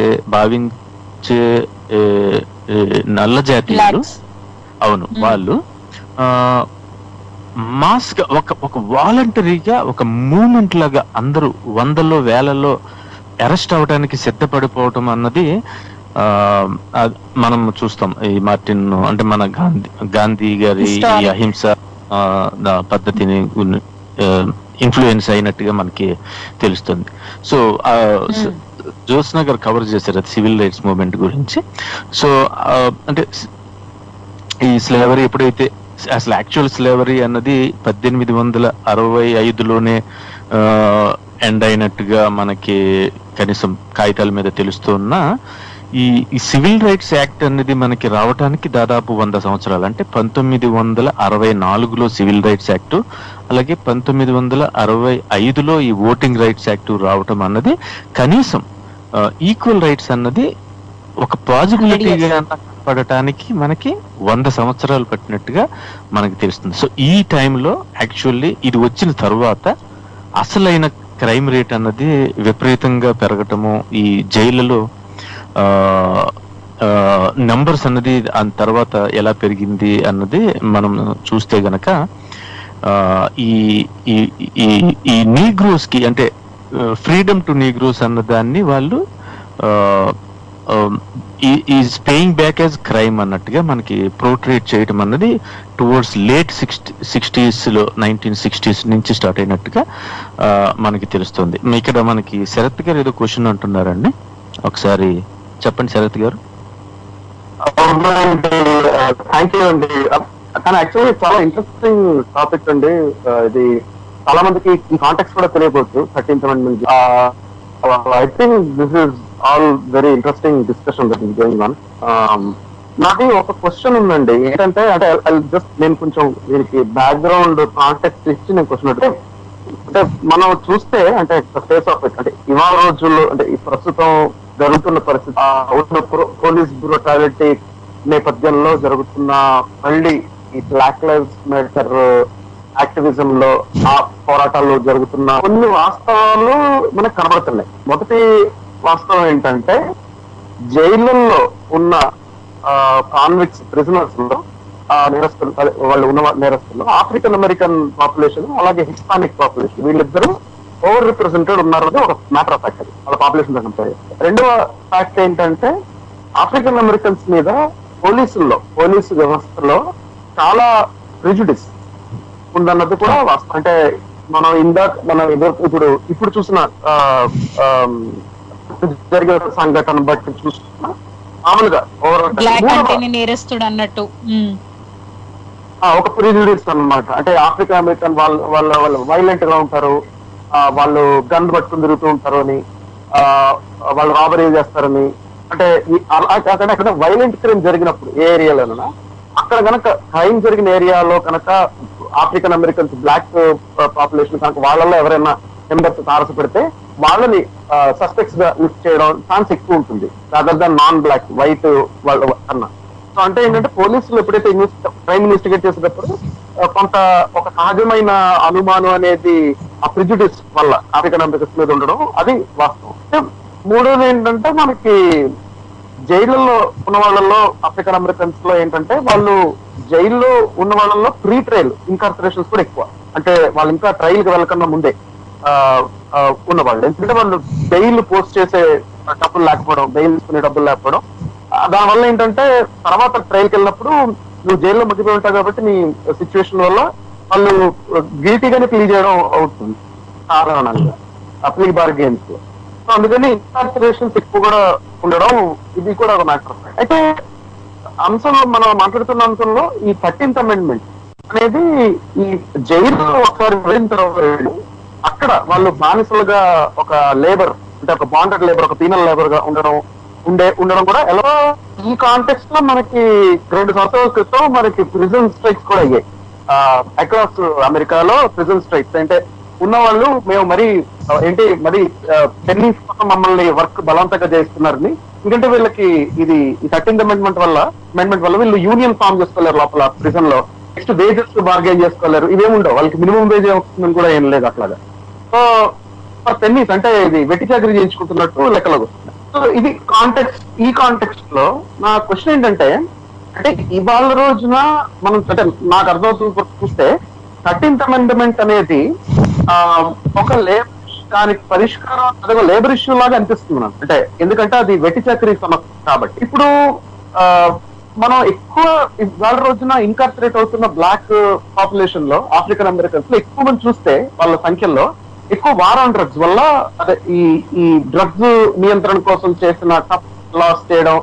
నల్ల జాతీయులు, అవును, వాళ్ళు మాస్ గా ఒక వాలంటరీగా ఒక మూమెంట్ లాగా అందరూ వందల్లో వేలలో అరెస్ట్ అవడానికి సిద్ధపడిపోవటం అన్నది మనం చూస్తాం. ఈ మార్టిన్ అంటే మన గాంధీ గారి ఈ అహింస పద్ధతిని ఇన్ఫ్లుయెన్స్ అయినట్టుగా మనకి తెలుస్తుంది. సో జ్యోత్స్న గారు కవర్ చేశారు అది సివిల్ రైట్స్ మూవ్మెంట్ గురించి. సో అంటే ఈ స్లేవరీ ఎప్పుడైతే అసలు యాక్చువల్ స్లేవరీ అన్నది 1865లోనే ఎండ్ అయినట్టుగా మనకి కనీసం కాగితాల మీద తెలుస్తున్నా, ఈ సివిల్ రైట్స్ యాక్ట్ అనేది మనకి రావడానికి దాదాపు 100 సంవత్సరాలు. అంటే 1964లో సివిల్ రైట్స్ యాక్ట్, అలాగే 1965లో ఈ ఓటింగ్ రైట్స్ యాక్ట్ రావటం అన్నది కనీసం ఈక్వల్ రైట్స్ అన్నది ఒక పాజిబిలిటీగా పడటానికి మనకి 100 సంవత్సరాలు పట్టినట్టుగా మనకి తెలుస్తుంది. సో ఈ టైంలో యాక్చువల్లీ ఇది వచ్చిన తర్వాత అసలైన క్రైమ్ రేట్ అన్నది విపరీతంగా పెరగటము, ఈ జైళ్ళలో నంబర్స్ అన్నది దాని తర్వాత ఎలా పెరిగింది అన్నది మనం చూస్తే గనక ఈ నీగ్రోస్ కి అంటే ఫ్రీడమ్ టు నీగ్రోస్ అన్న దాన్ని వాళ్ళు is paying back as crime అన్నట్టుగా మనకి పోర్ట్రేట్ చేయడం అన్నది టువర్డ్స్ లేట్ 1960s నుంచి స్టార్ట్ అయినట్టుగా మనకి తెలుస్తుంది. ఇక్కడ మనకి శరత్ గారు ఏదో క్వశ్చన్ అంటున్నారండి, ఒకసారి చెప్పండి శరత్ గారు. థ్యాంక్ యూ అండి. కానీ యాక్చువల్లీ చాలా ఇంట్రెస్టింగ్ టాపిక్ అండి ఇది. చాలా మందికి ఈ కాంటెక్స్ట్ కూడా తెలియకపోవచ్చు 13th Amendment. I think this is all very interesting discussion that is going on. నాది ఒక క్వశ్చన్ ఉందండి, ఏంటంటే అంటే జస్ట్ నేను కొంచెం దీనికి బ్యాక్గ్రౌండ్ కాంటెక్స్ట్ ఇచ్చి నేను క్వశ్చన్ అంటే మనం చూస్తే అంటే ఫేస్ ఆఫ్ ఇట్ అంటే ఇవాళ రోజుల్లో అంటే ఈ ప్రస్తుతం జరుగుతున్న పరిస్థితి ఉన్న పోలీస్ బ్రూటాలిటీ నేపథ్యంలో జరుగుతున్న మళ్ళీ ఈ బ్లాక్ లైవ్స్ మ్యాటర్ యాక్టివిజం లో ఆ పోరాటాల్లో జరుగుతున్న కొన్ని వాస్తవాలు మనకు కనబడుతున్నాయి. మొదటి వాస్తవం ఏంటంటే జైళ్ళల్లో ఉన్న కాన్విక్ట్స్ ప్రిజనర్స్ లో నేరస్తులు వాళ్ళు ఉన్న నేరస్తులు ఆఫ్రికన్ అమెరికన్ పాపులేషన్ అలాగే హిస్పానిక్ పాపులేషన్ వీళ్ళిద్దరూ ఓవర్ రిప్రజెంటెడ్ ఉన్నారనేది ఒక మ్యాటర్ ఆఫ్ ఫ్యాక్ట్. అది వాళ్ళ పాపులేషన్ కంపేర్. రెండవ ఫ్యాక్ట్ ఏంటంటే ఆఫ్రికన్ అమెరికన్స్ మీద పోలీసు వ్యవస్థలో చాలా ప్రిజుడిస్ ఉందన్నది కూడా వాస్తవం. అంటే మనం ఇప్పుడు చూసిన జరిగే సంఘటన బట్టి చూస్తున్నా మామూలుగా నేరస్తుడు అన్నట్టు ఒక ప్రిజుడిస్ అన్నమాట. అంటే ఆఫ్రికన్ అమెరికన్ వాళ్ళు వైలెంట్ గా ఉంటారు, వాళ్ళు గన్ పట్టుకుని తిరుగుతూ ఉంటారు అని, వాళ్ళు రాబరీ చేస్తారని. అంటే అక్కడ వైలెంట్ క్రైమ్ జరిగినప్పుడు ఏ ఏరియాలోనైనా అక్కడ కనుక క్రైమ్ జరిగిన ఏరియాలో కనుక ఆఫ్రికన్ అమెరికన్స్ బ్లాక్ పాపులేషన్ కనుక వాళ్ళలో ఎవరైనా మెంబర్స్ తారసపెడితే వాళ్ళని సస్పెక్ట్స్ గా లిస్ట్ చేయడం ఛాన్స్ ఎక్కువ ఉంటుంది rather than non black white వాళ్ళ అన్న. సో అంటే ఏంటంటే పోలీసులు ఎప్పుడైతే క్రైమ్ ఇన్వెస్టిగేట్ చేసేటప్పుడు కొంత ఒక సహజమైన అనుమానం అనేది ఆ ప్రిజుడిస్ వల్ల ఆఫ్రికన్ అమెరికన్స్ మీద ఉండడం అది వాస్తవం. మూడోది ఏంటంటే మనకి జైళ్ళలో ఉన్న వాళ్ళలో ఆఫ్రికన్ అమెరికన్స్ లో ఏంటంటే వాళ్ళు జైల్లో ఉన్న వాళ్ళలో ప్రీ ట్రయల్ ఇన్కార్పొరేషన్స్ కూడా ఎక్కువ. అంటే వాళ్ళు ఇంకా ట్రయల్ కి వెళ్ళకుండా ముందే ఉన్నవాళ్ళు. ఎందుకంటే వాళ్ళు బెయిల్ పోస్ట్ చేసే డబ్బులు లేకపోవడం, బెయిల్ తీసుకునే డబ్బులు లేకపోవడం, దానివల్ల ఏంటంటే తర్వాత ట్రయల్కి వెళ్ళినప్పుడు నువ్వు జైల్లో మగ్గిపోయి ఉంటావు కాబట్టి నీ సిచ్యువేషన్ వల్ల వాళ్ళు గిల్టీగానే ప్లీ చేయడం అవుతుంది సాధారణంగా ప్లీ బార్గెన్స్ లో. సో అందుకని ఇన్కార్పొరేషన్స్ ఎక్కువ కూడా ఉండడం ఇది కూడా ఒక మ్యాటర్. అయితే అంశంలో మనం మాట్లాడుతున్న అంశంలో ఈ 13th Amendment అనేది ఈ జైలు ఒకసారి వెళ్ళిన తర్వాత అక్కడ వాళ్ళు బానిసలుగా ఒక లేబర్ అంటే ఒక బాండెడ్ లేబర్, ఒక పీనల్ లేబర్ గా ఉండడం కూడా ఎలా ఈ కాంటెక్స్ట్ లో మనకి 2 సంవత్సరాల క్రితం మనకి ప్రిజన్ స్ట్రైక్స్ కూడా అయ్యాయి అక్రాస్ అమెరికాలో. ప్రిజన్ స్ట్రైక్స్ అంటే ఉన్నవాళ్ళు మేము మరి పెన్నింగ్స్ కోసం మమ్మల్ని వర్క్ బలవంతంగా చేస్తున్నారని. ఎందుకంటే వీళ్ళకి ఈ 13th Amendment వల్ల వీళ్ళు యూనియన్ ఫామ్ చేసుకోలేరు లోపల ప్రిజన్ లో. నెక్స్ట్ వేజెస్ బార్గెన్ చేసుకోలేరు, ఇవేముండవు. వాళ్ళకి మినిమం వేజ్ వస్తుందని కూడా ఏం లేదు అట్లాగా. సో పెన్నీస్ అంటే ఇది వెట్టి చాకరీ చేయించుకుంటున్నట్టు లెక్కలోకి వస్తుంది. సో ఇది కాంటెక్స్ట్. ఈ కాంటెక్స్ట్ లో నా క్వశ్చన్ ఏంటంటే, అంటే ఇవాళ రోజున మనం అంటే నాకు అర్థమవుతుంది చూస్తే 13th అమెండ్మెంట్ అనేది ఒక దానికి పరిష్కారం అదొక లేబర్ ఇష్యూ లాగా అనిపిస్తుంది నాకు. అంటే ఎందుకంటే అది వెట్టి చాకరీ సమస్య కాబట్టి. ఇప్పుడు మనం ఎక్కువ ఇవాళ రోజున ఇన్కార్పొరేట్ అవుతున్న బ్లాక్ పాపులేషన్ లో ఆఫ్రికన్ అమెరికన్స్ లో ఎక్కువ మంది చూస్తే వాళ్ళ సంఖ్యలో ఎక్కువ వార్ ఆన్ డ్రగ్స్ వల్ల అదే ఈ డ్రగ్స్ నియంత్రణ కోసం చేసిన టఫ్ లాస్ చేయడం,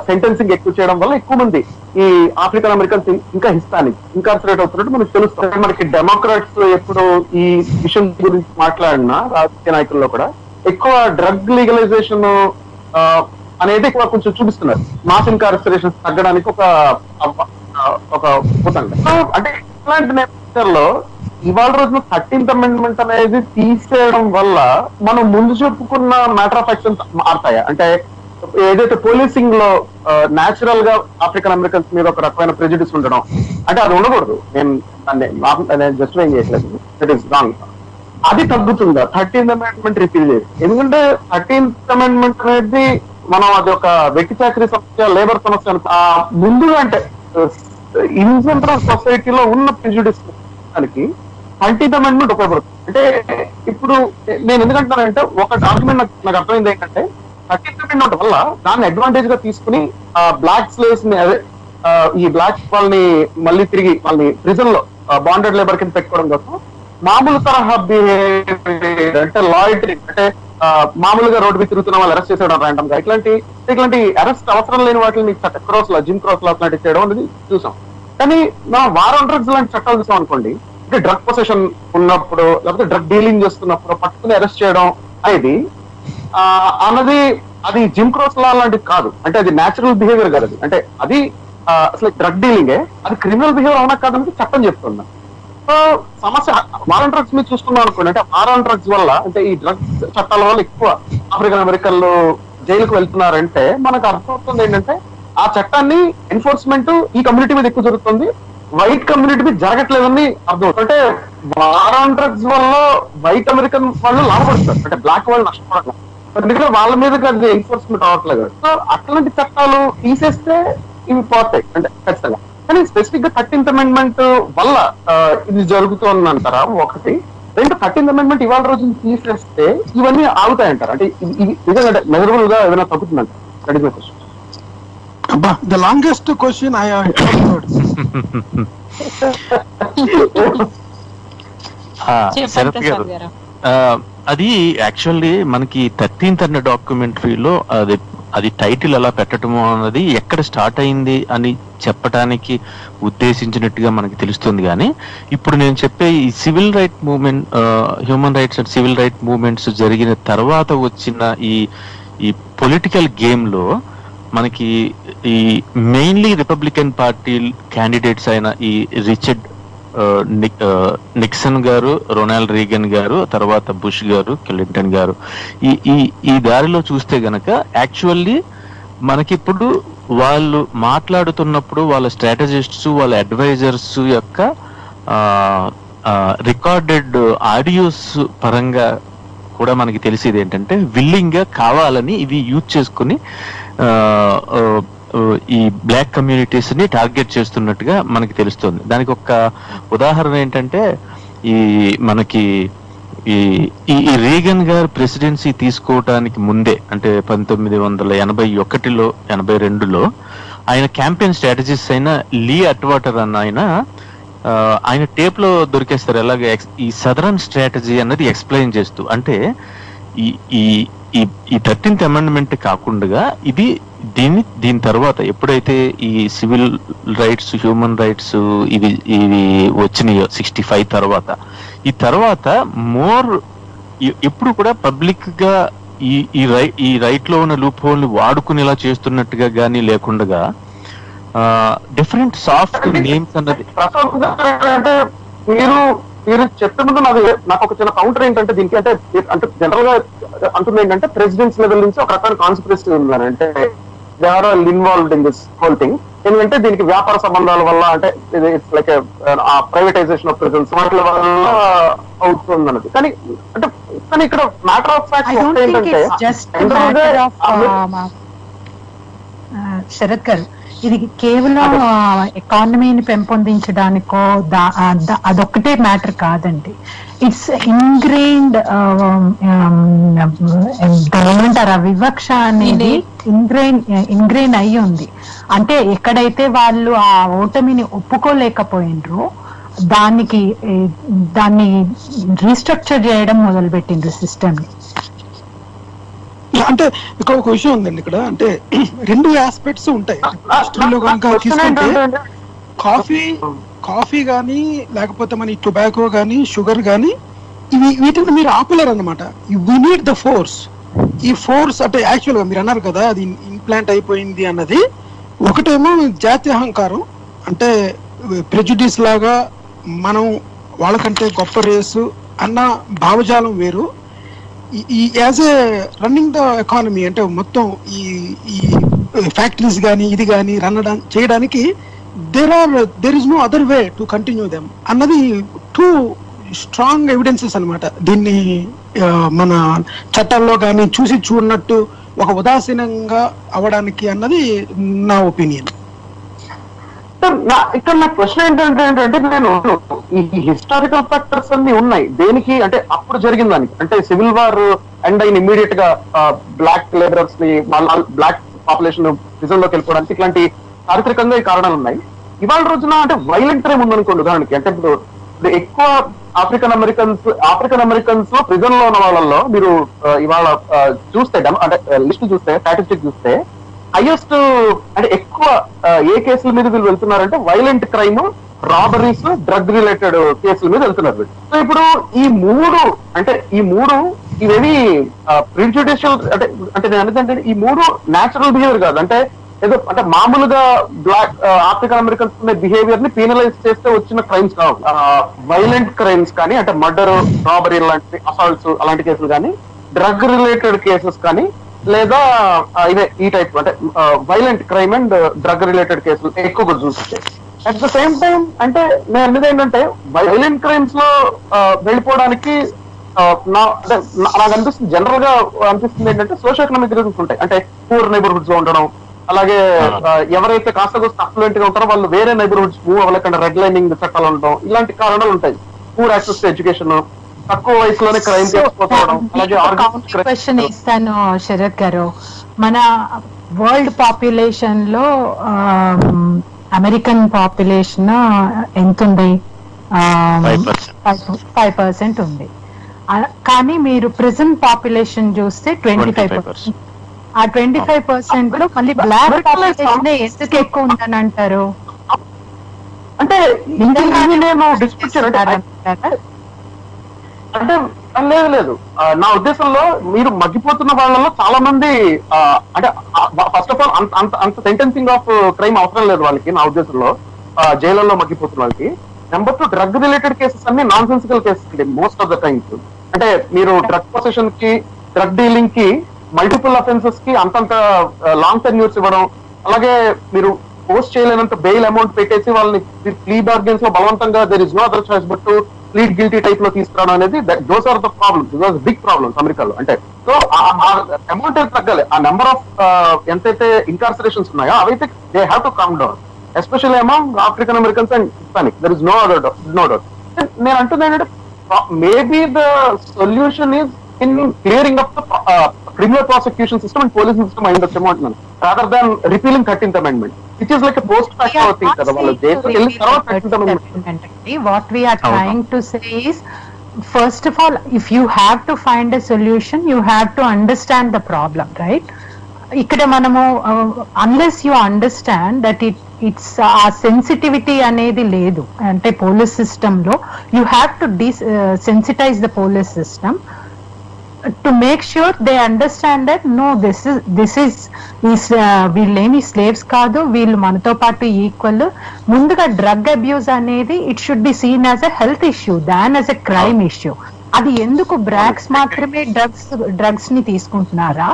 సెంటెన్సింగ్ ఎక్కువ చేయడం వల్ల ఎక్కువ మంది ఈ ఆఫ్రికన్ అమెరికన్స్ ఇంకా హిస్పానిక్ ఇన్కార్పొరేట్ అవుతున్నట్టు మనకు తెలుస్తుంది. మనకి డెమోక్రాట్స్ ఎప్పుడు ఈ విషయం గురించి మాట్లాడినా రాజకీయ నాయకుల్లో కూడా ఎక్కువ డ్రగ్ లీగలైజేషన్ అనేది ఎక్కువ కొంచెం చూపిస్తున్నారు. మాస్ ఇన్కార్పొరేషన్ తగ్గడానికి ఒక అంటే ఇట్లాంటి నేపథ్యంలో ఇవాళ రోజున 13th అమెండ్మెంట్ అనేది తీసేయడం వల్ల మనం ముందు చెప్పుకున్న మ్యాటర్ ఆఫ్ యాక్షన్ మారుతాయా? అంటే ఏదైతే పోలీసింగ్ లో న్యాచురల్ గా ఆఫ్రికన్ అమెరికన్స్ మీద ఒక రకమైన ప్రెజుడిస్ ఉండడం, అంటే అది ఉండకూడదు. నేను జస్టిఫై చేయట్లేదు, దట్ ఈస్ రాంగ్. అది తగ్గుతుందా 13th అమెండ్మెంట్ రిపీల్ చేసి? ఎందుకంటే 13th అమెండ్మెంట్ అనేది మనం అది ఒక వెట్టి చాకరీ సమస్య, లేబర్ సమస్య ముందుగా అంటే ఇన్ జనరల్ సొసైటీలో ఉన్న ప్రెజుడిస్ దానికి 13th అమెండ్మెంట్ ఉపయోగపడుతుంది. అంటే ఇప్పుడు నేను ఎందుకంటున్నానంటే ఒక ఆర్గ్యుమెంట్ నాకు అర్థమైంది ఏంటంటే 13th అమెండ్మెంట్ వల్ల దాన్ని అడ్వాంటేజ్ గా తీసుకుని బ్లాక్ స్లేవ్స్ ని అదే ఈ బ్లాక్ వాళ్ళని మళ్ళీ తిరిగి వాళ్ళని ప్రిజన్ లో బాండెడ్ లేబర్ కింద పెట్టుకోవడం కోసం మామూలు తరహా బిహేవియర్ అంటే లాయల్టీ అంటే మామూలుగా రోడ్డు మీద తిరుగుతున్న వాళ్ళు అరెస్ట్ చేసేయడం ర్యాండమ్ గా ఇట్లాంటి అరెస్ట్ అవసరం లేని వాటిని క్రాస్ లా జిమ్ క్రాస్ లా అట్లాంటివి చేయడం అనేది చూసాం. కానీ నా వార్ ఆన్ డ్రగ్స్ లాంటి చట్టాలు చూసాం అనుకోండి, అంటే డ్రగ్ పొసెషన్ ఉన్నప్పుడు లేకపోతే డ్రగ్ డీలింగ్ చేస్తున్నప్పుడు పట్టుకుని అరెస్ట్ చేయడం అనేది అన్నది అది జిమ్ క్రాస్ లా లాంటిది కాదు. అంటే అది న్యాచురల్ బిహేవియర్ కాదు. అంటే అది అసలు డ్రగ్ డీలింగే, అది క్రిమినల్ బిహేవియర్ అవునా కాదని చెప్పని చెప్తున్నా. సో సమస్య వార్ ఆన్ డ్రగ్స్ మీద చూసుకున్నాం అనుకోండి, అంటే వార్ ఆన్ డ్రగ్స్ వల్ల అంటే ఈ డ్రగ్స్ చట్టాల వల్ల ఎక్కువ ఆఫ్రికన్ అమెరికన్లు జైలుకు వెళ్తున్నారంటే మనకు అర్థమవుతుంది ఏంటంటే ఆ చట్టాన్ని ఎన్ఫోర్స్మెంట్ ఈ కమ్యూనిటీ మీద ఎక్కువ జరుగుతుంది, వైట్ కమ్యూనిటీ మీద జరగట్లేదని అర్థమవుతుంది. అంటే వార్ ఆన్ డ్రగ్స్ వల్ల వైట్ అమెరికన్ వాళ్ళు లాభపడుతారు, అంటే బ్లాక్ వాళ్ళు నష్టపడతారు. ఎందుకంటే వాళ్ళ మీద అది ఎన్ఫోర్స్మెంట్ అవ్వట్లేదు. సో అట్లాంటి చట్టాలు తీసేస్తే ఇవి పోతాయి అంటే ఖచ్చితంగా. కానీ స్పెసిఫిక్ గా 13th అమెండ్మెంట్ వల్ల ఇది జరుగుతుంది అంటారా? ఒకటి. రెండు, 13th అమెండ్మెంట్ ఇవాళ రోజున తీసేస్తే ఇవన్నీ ఆగుతాయంటారు? అంటే ఇది నిజంగా మెజరబుల్ గా ఏదైనా తగ్గుతుందంట? That is my question. అబ్బా, the longest question I have heard. Sarath garu, అది యాక్చువల్లీ మనకి 13th అన్న డాక్యుమెంటరీలో అది టైటిల్ అలా పెట్టడము అన్నది ఎక్కడ స్టార్ట్ అయింది అని చెప్పడానికి ఉద్దేశించినట్టుగా మనకి తెలుస్తుంది. కానీ ఇప్పుడు నేను చెప్పే ఈ civil right movement, human rights and civil right movements జరిగిన తర్వాత వచ్చిన ఈ పొలిటికల్ గేమ్ లో మనకి ఈ మెయిన్లీ రిపబ్లికన్ పార్టీ క్యాండిడేట్స్ అయిన ఈ రిచర్డ్ నిక్సన్ గారు, రొనాల్డ్ రీగన్ గారు, తర్వాత బుష్ గారు, క్లింటన్ గారు, ఈ దారిలో చూస్తే గనక యాక్చువల్లీ మనకిప్పుడు వాళ్ళు మాట్లాడుతున్నప్పుడు వాళ్ళ స్ట్రాటజిస్ట్స్, వాళ్ళ అడ్వైజర్స్ యొక్క రికార్డెడ్ ఆడియోస్ పరంగా కూడా మనకి తెలిసేది ఏంటంటే విల్లింగ్ గా కావాలని ఇవి యూజ్ చేసుకుని ఈ బ్లాక్ కమ్యూనిటీస్ ని టార్గెట్ చేస్తున్నట్టుగా మనకి తెలుస్తుంది. దానికి ఒక ఉదాహరణ ఏంటంటే ఈ మనకి ఈ రీగన్ గారు ప్రెసిడెన్సీ తీసుకోవటానికి ముందే అంటే 1981లో 82లో ఆయన క్యాంపెయిన్ స్ట్రాటజిస్ట్ అయిన లీ అట్వాటర్ అన్న ఆయన టేప్ లో దొరికేస్తారు. ఎలాగ ఈ సదరన్ స్ట్రాటజీ అన్నది ఎక్స్ప్లెయిన్ చేస్తూ, అంటే ఈ 13th అమెండ్మెంట్ కాకుండా దీని తర్వాత ఎప్పుడైతే ఈ సివిల్ రైట్స్, హ్యూమన్ రైట్స్ ఇవి వచ్చినాయో 65 తర్వాత, ఈ తర్వాత ఎప్పుడు కూడా పబ్లిక్ గా ఈ రైట్ లో ఉన్న లూప్ హోల్ ని వాడుకునేలా చేస్తున్నట్టుగా గానీ లేకుండా డిఫరెంట్ సాఫ్ట్ నేమ్స్ అన్నది. అంటే మీరు చెప్పే ముందు నాకు ఒక చిన్న కౌంటర్ ఏంటంటే దీనికి, అంటే జనరల్ గా అంటుంది ఏంటంటే ప్రెసిడెంట్స్ లెవెల్ నుంచి ఒక రకమైన కాన్స్పిరసీ ఉందని, అంటే they are all involved in this whole thing. ఎందుకంటే దీనికి వ్యాపార సంబంధాల వల్ల, అంటే ఇది it's like privatisation of prisons వాటి వల్ల అవుతుంది అన్నది. కానీ ఇక్కడ మ్యాటర్ ఆఫ్ ఫ్యాక్ట్ ఏంటంటే శరత్ గారు, ఇది కేవలం ఎకానమీని పెంపొందించడానికో అదొక్కటే మ్యాటర్ కాదండి. ఇట్స్ ఇంగ్రెయిన్డ్ ఏమంటారు, వివక్ష అనేది ఇంగ్రెయిన్ అయ్యి ఉంది. అంటే ఎక్కడైతే వాళ్ళు ఆ ఓటమిని ఒప్పుకోలేకపోయినరో దాన్ని రీస్ట్రక్చర్ చేయడం మొదలుపెట్టిండ్రు సిస్టమ్ ని. అంటే ఇక్కడ ఒక విషయం ఉందండి, ఇక్కడ అంటే రెండు ఆస్పెక్ట్స్ ఉంటాయి. హిస్టరీలో కనుక తీసుకుంటే కాఫీ కానీ లేకపోతే మన టొబాకో కానీ షుగర్ కానీ వీటిని మీరు ఆపులేరు అనమాట. We need the force. ఈ ఫోర్స్ అంటే యాక్చువల్ గా మీరు అన్నారు కదా అది ఇంప్లాంట్ అయిపోయింది అన్నది. ఒకటేమో జాతీయ అహంకారం, అంటే ప్రెజుడిస్ లాగా మనం వాళ్ళకంటే గొప్ప రేసు అన్న భావజాలం వేరు. ఈ as a running the economy, అంటే మొత్తం ఈ ఫ్యాక్టరీస్ కానీ ఇది కానీ చేయడానికి there is no other way to continue them అన్నది టూ స్ట్రాంగ్ ఎవిడెన్సెస్ అనమాట. దీన్ని మన చట్టాల్లో కానీ చూడనట్టు ఒక ఉదాసీనంగా అవడానికి అన్నది నా ఒపీనియన్. ఇక్కడ నా క్వశ్చన్ ఏంటంటే నేను ఈ హిస్టారికల్ ఫ్యాక్టర్స్ అన్ని ఉన్నాయి దేనికి అంటే అప్పుడు జరిగిన దానికి, అంటే సివిల్ వార్ అండ్ అయిన ఇమీడియట్ గా బ్లాక్ లేబరర్స్ ని బ్లాక్ పాపులేషన్ ప్రిజన్ లోకి వెళ్ళిపోవడానికి ఇట్లాంటి చారిత్రకంగా ఈ కారణాలు ఉన్నాయి. ఇవాళ రోజున అంటే వైలెంట్ క్రైమ్ ఉందనుకోండి ఉదాహరణకి, అంటే ఇప్పుడు ఎక్కువ ఆఫ్రికన్ అమెరికన్స్ లో ప్రిజన్ లో ఉన్న వాళ్ళల్లో మీరు ఇవాళ చూస్తే అంటే లిస్ట్ చూస్తే స్టాటిస్టిక్ చూస్తే హైయెస్ట్ అంటే ఎక్కువ ఏ కేసుల మీద వీళ్ళు వెళ్తున్నారంటే violent crime, robberies, drug related కేసుల మీద వెళ్తున్నారు. సో ఇప్పుడు ఈ మూడు ఇవేవి ప్రిజుడిషియల్ అంటే నేను అనేది ఈ మూడు న్యాచురల్ బిహేవియర్ కాదు. అంటే ఏదో అంటే మామూలుగా బ్లాక్ ఆఫ్రికన్ అమెరికన్స్ బిహేవియర్ ని పీనలైజ్ చేస్తే వచ్చిన క్రైమ్స్ కావు. వైలెంట్ క్రైమ్స్ కానీ అంటే మర్డర్, రాబరీ లాంటి అసాల్ట్స్ అలాంటి కేసులు కానీ, డ్రగ్ రిలేటెడ్ కేసెస్ కానీ, లేదా ఇవే ఈ టైప్ అంటే violent crime and drug related కేసులు ఎక్కువగా చూస్తే. అట్ ద సేమ్ టైం అంటే నేను అనేది ఏంటంటే వైలెంట్ క్రైమ్స్ లో వెళ్ళిపోవడానికి నాకు అనిపిస్తుంది, జనరల్ గా అనిపిస్తుంది ఏంటంటే సోషల్ ఎకనామిక్ రీజన్స్ ఉంటాయి. అంటే పూర్ నైబర్హుడ్స్ లో ఉండడం, అలాగే ఎవరైతే కాస్త కోస్త అఫ్లుయెంట్ గా ఉంటారో వాళ్ళు వేరే నైబర్హుడ్స్ మూవ్ అవ్వలేకుండా రెడ్ లైనింగ్ చట్టాలు ఉండడం, ఇలాంటి కారణాలు ఉంటాయి. పూర్ యాక్సెస్ టు ఎడ్యుకేషన్, తక్కువ వయసులోనే క్రైమ్ చేసుకోవడం. క్వశ్చన్ ఇస్తాను శరత్ గారు, మన వరల్డ్ పాపులేషన్ లో అమెరికన్ పాపులేషన్ ఎంత ఉంది? 5% ఉంది. కానీ మీరు ప్రెసెంట్ పాపులేషన్ చూస్తే 25%. ఆ 25% లో మళ్ళీ బ్లాక్ పాపులేషన్ ఎందుకు ఎక్కువ ఉందని అంటారు? అంటే అంటే లేదు నా ఉద్దేశంలో మీరు మగ్గిపోతున్న వాళ్ళలో చాలా మంది అంటే ఫస్ట్ ఆఫ్ ఆల్ అంత సెంటెన్సింగ్ ఆఫ్ క్రైమ్ అవసరం లేదు వాళ్ళకి నా ఉద్దేశంలో, జైళ్లలో మగ్గిపోతున్న వాళ్ళకి. నెంబర్ 2, డ్రగ్ రిలేటెడ్ కేసెస్ అన్ని non sensical cases most of the times. అంటే మీరు డ్రగ్ పొసెషన్ కి, డ్రగ్ డీలింగ్ కి, మల్టిపుల్ అఫెన్సెస్ కి అంతంత లాంగ్ టెన్యూర్స్ ఇవ్వడం, అలాగే మీరు పోస్ట్ చేయలేనంత బెయిల్ అమౌంట్ పెట్టేసి వాళ్ళని ప్లీ బార్గెన్స్ లో బలవంతంగా there is no other choice but to plead guilty type లో తీసుకురావడం అనేది those are the problems, big problems అమెరికాలో. అంటే సో అమౌంట్ అయితే తగ్గాలి, ఆ నెంబర్ ఆఫ్ ఎంతైతే ఇన్కార్సరేషన్స్ ఉన్నాయో అవైతే they have to come down, especially among African Americans and Hispanic. There is no doubt. నేను అంటున్నా ఏంటంటే maybe the solution is in clearing up the criminal prosecution system and police system అయ్యిందొచ్చేమో అంటున్నాను, rather than repealing 13th amendment, which is like a post facto thing కదా. వాళ్ళు జైలుకి వెళ్ళిన తర్వాత 13th amendment. What we are trying to say is, first of all, if you have to find a solution, you have to understand the problem, right? ఇక్కడ మనము unless you understand that it's ఆ sensitivity అనేది లేదు అంటే పోలీస్ సిస్టమ్ లో, you have to sensitize the police system to make sure they understand that no, this is వీళ్ళేమి స్లేవ్స్ కాదు, వీళ్ళు మనతో పాటు ఈక్వల్. ముందుగా డ్రగ్ అబ్యూస్ అనేది it should be seen as a health issue than as a crime issue. అది ఎందుకు బ్రాక్స్ మాత్రమే డ్రగ్స్ ని తీసుకుంటున్నారా,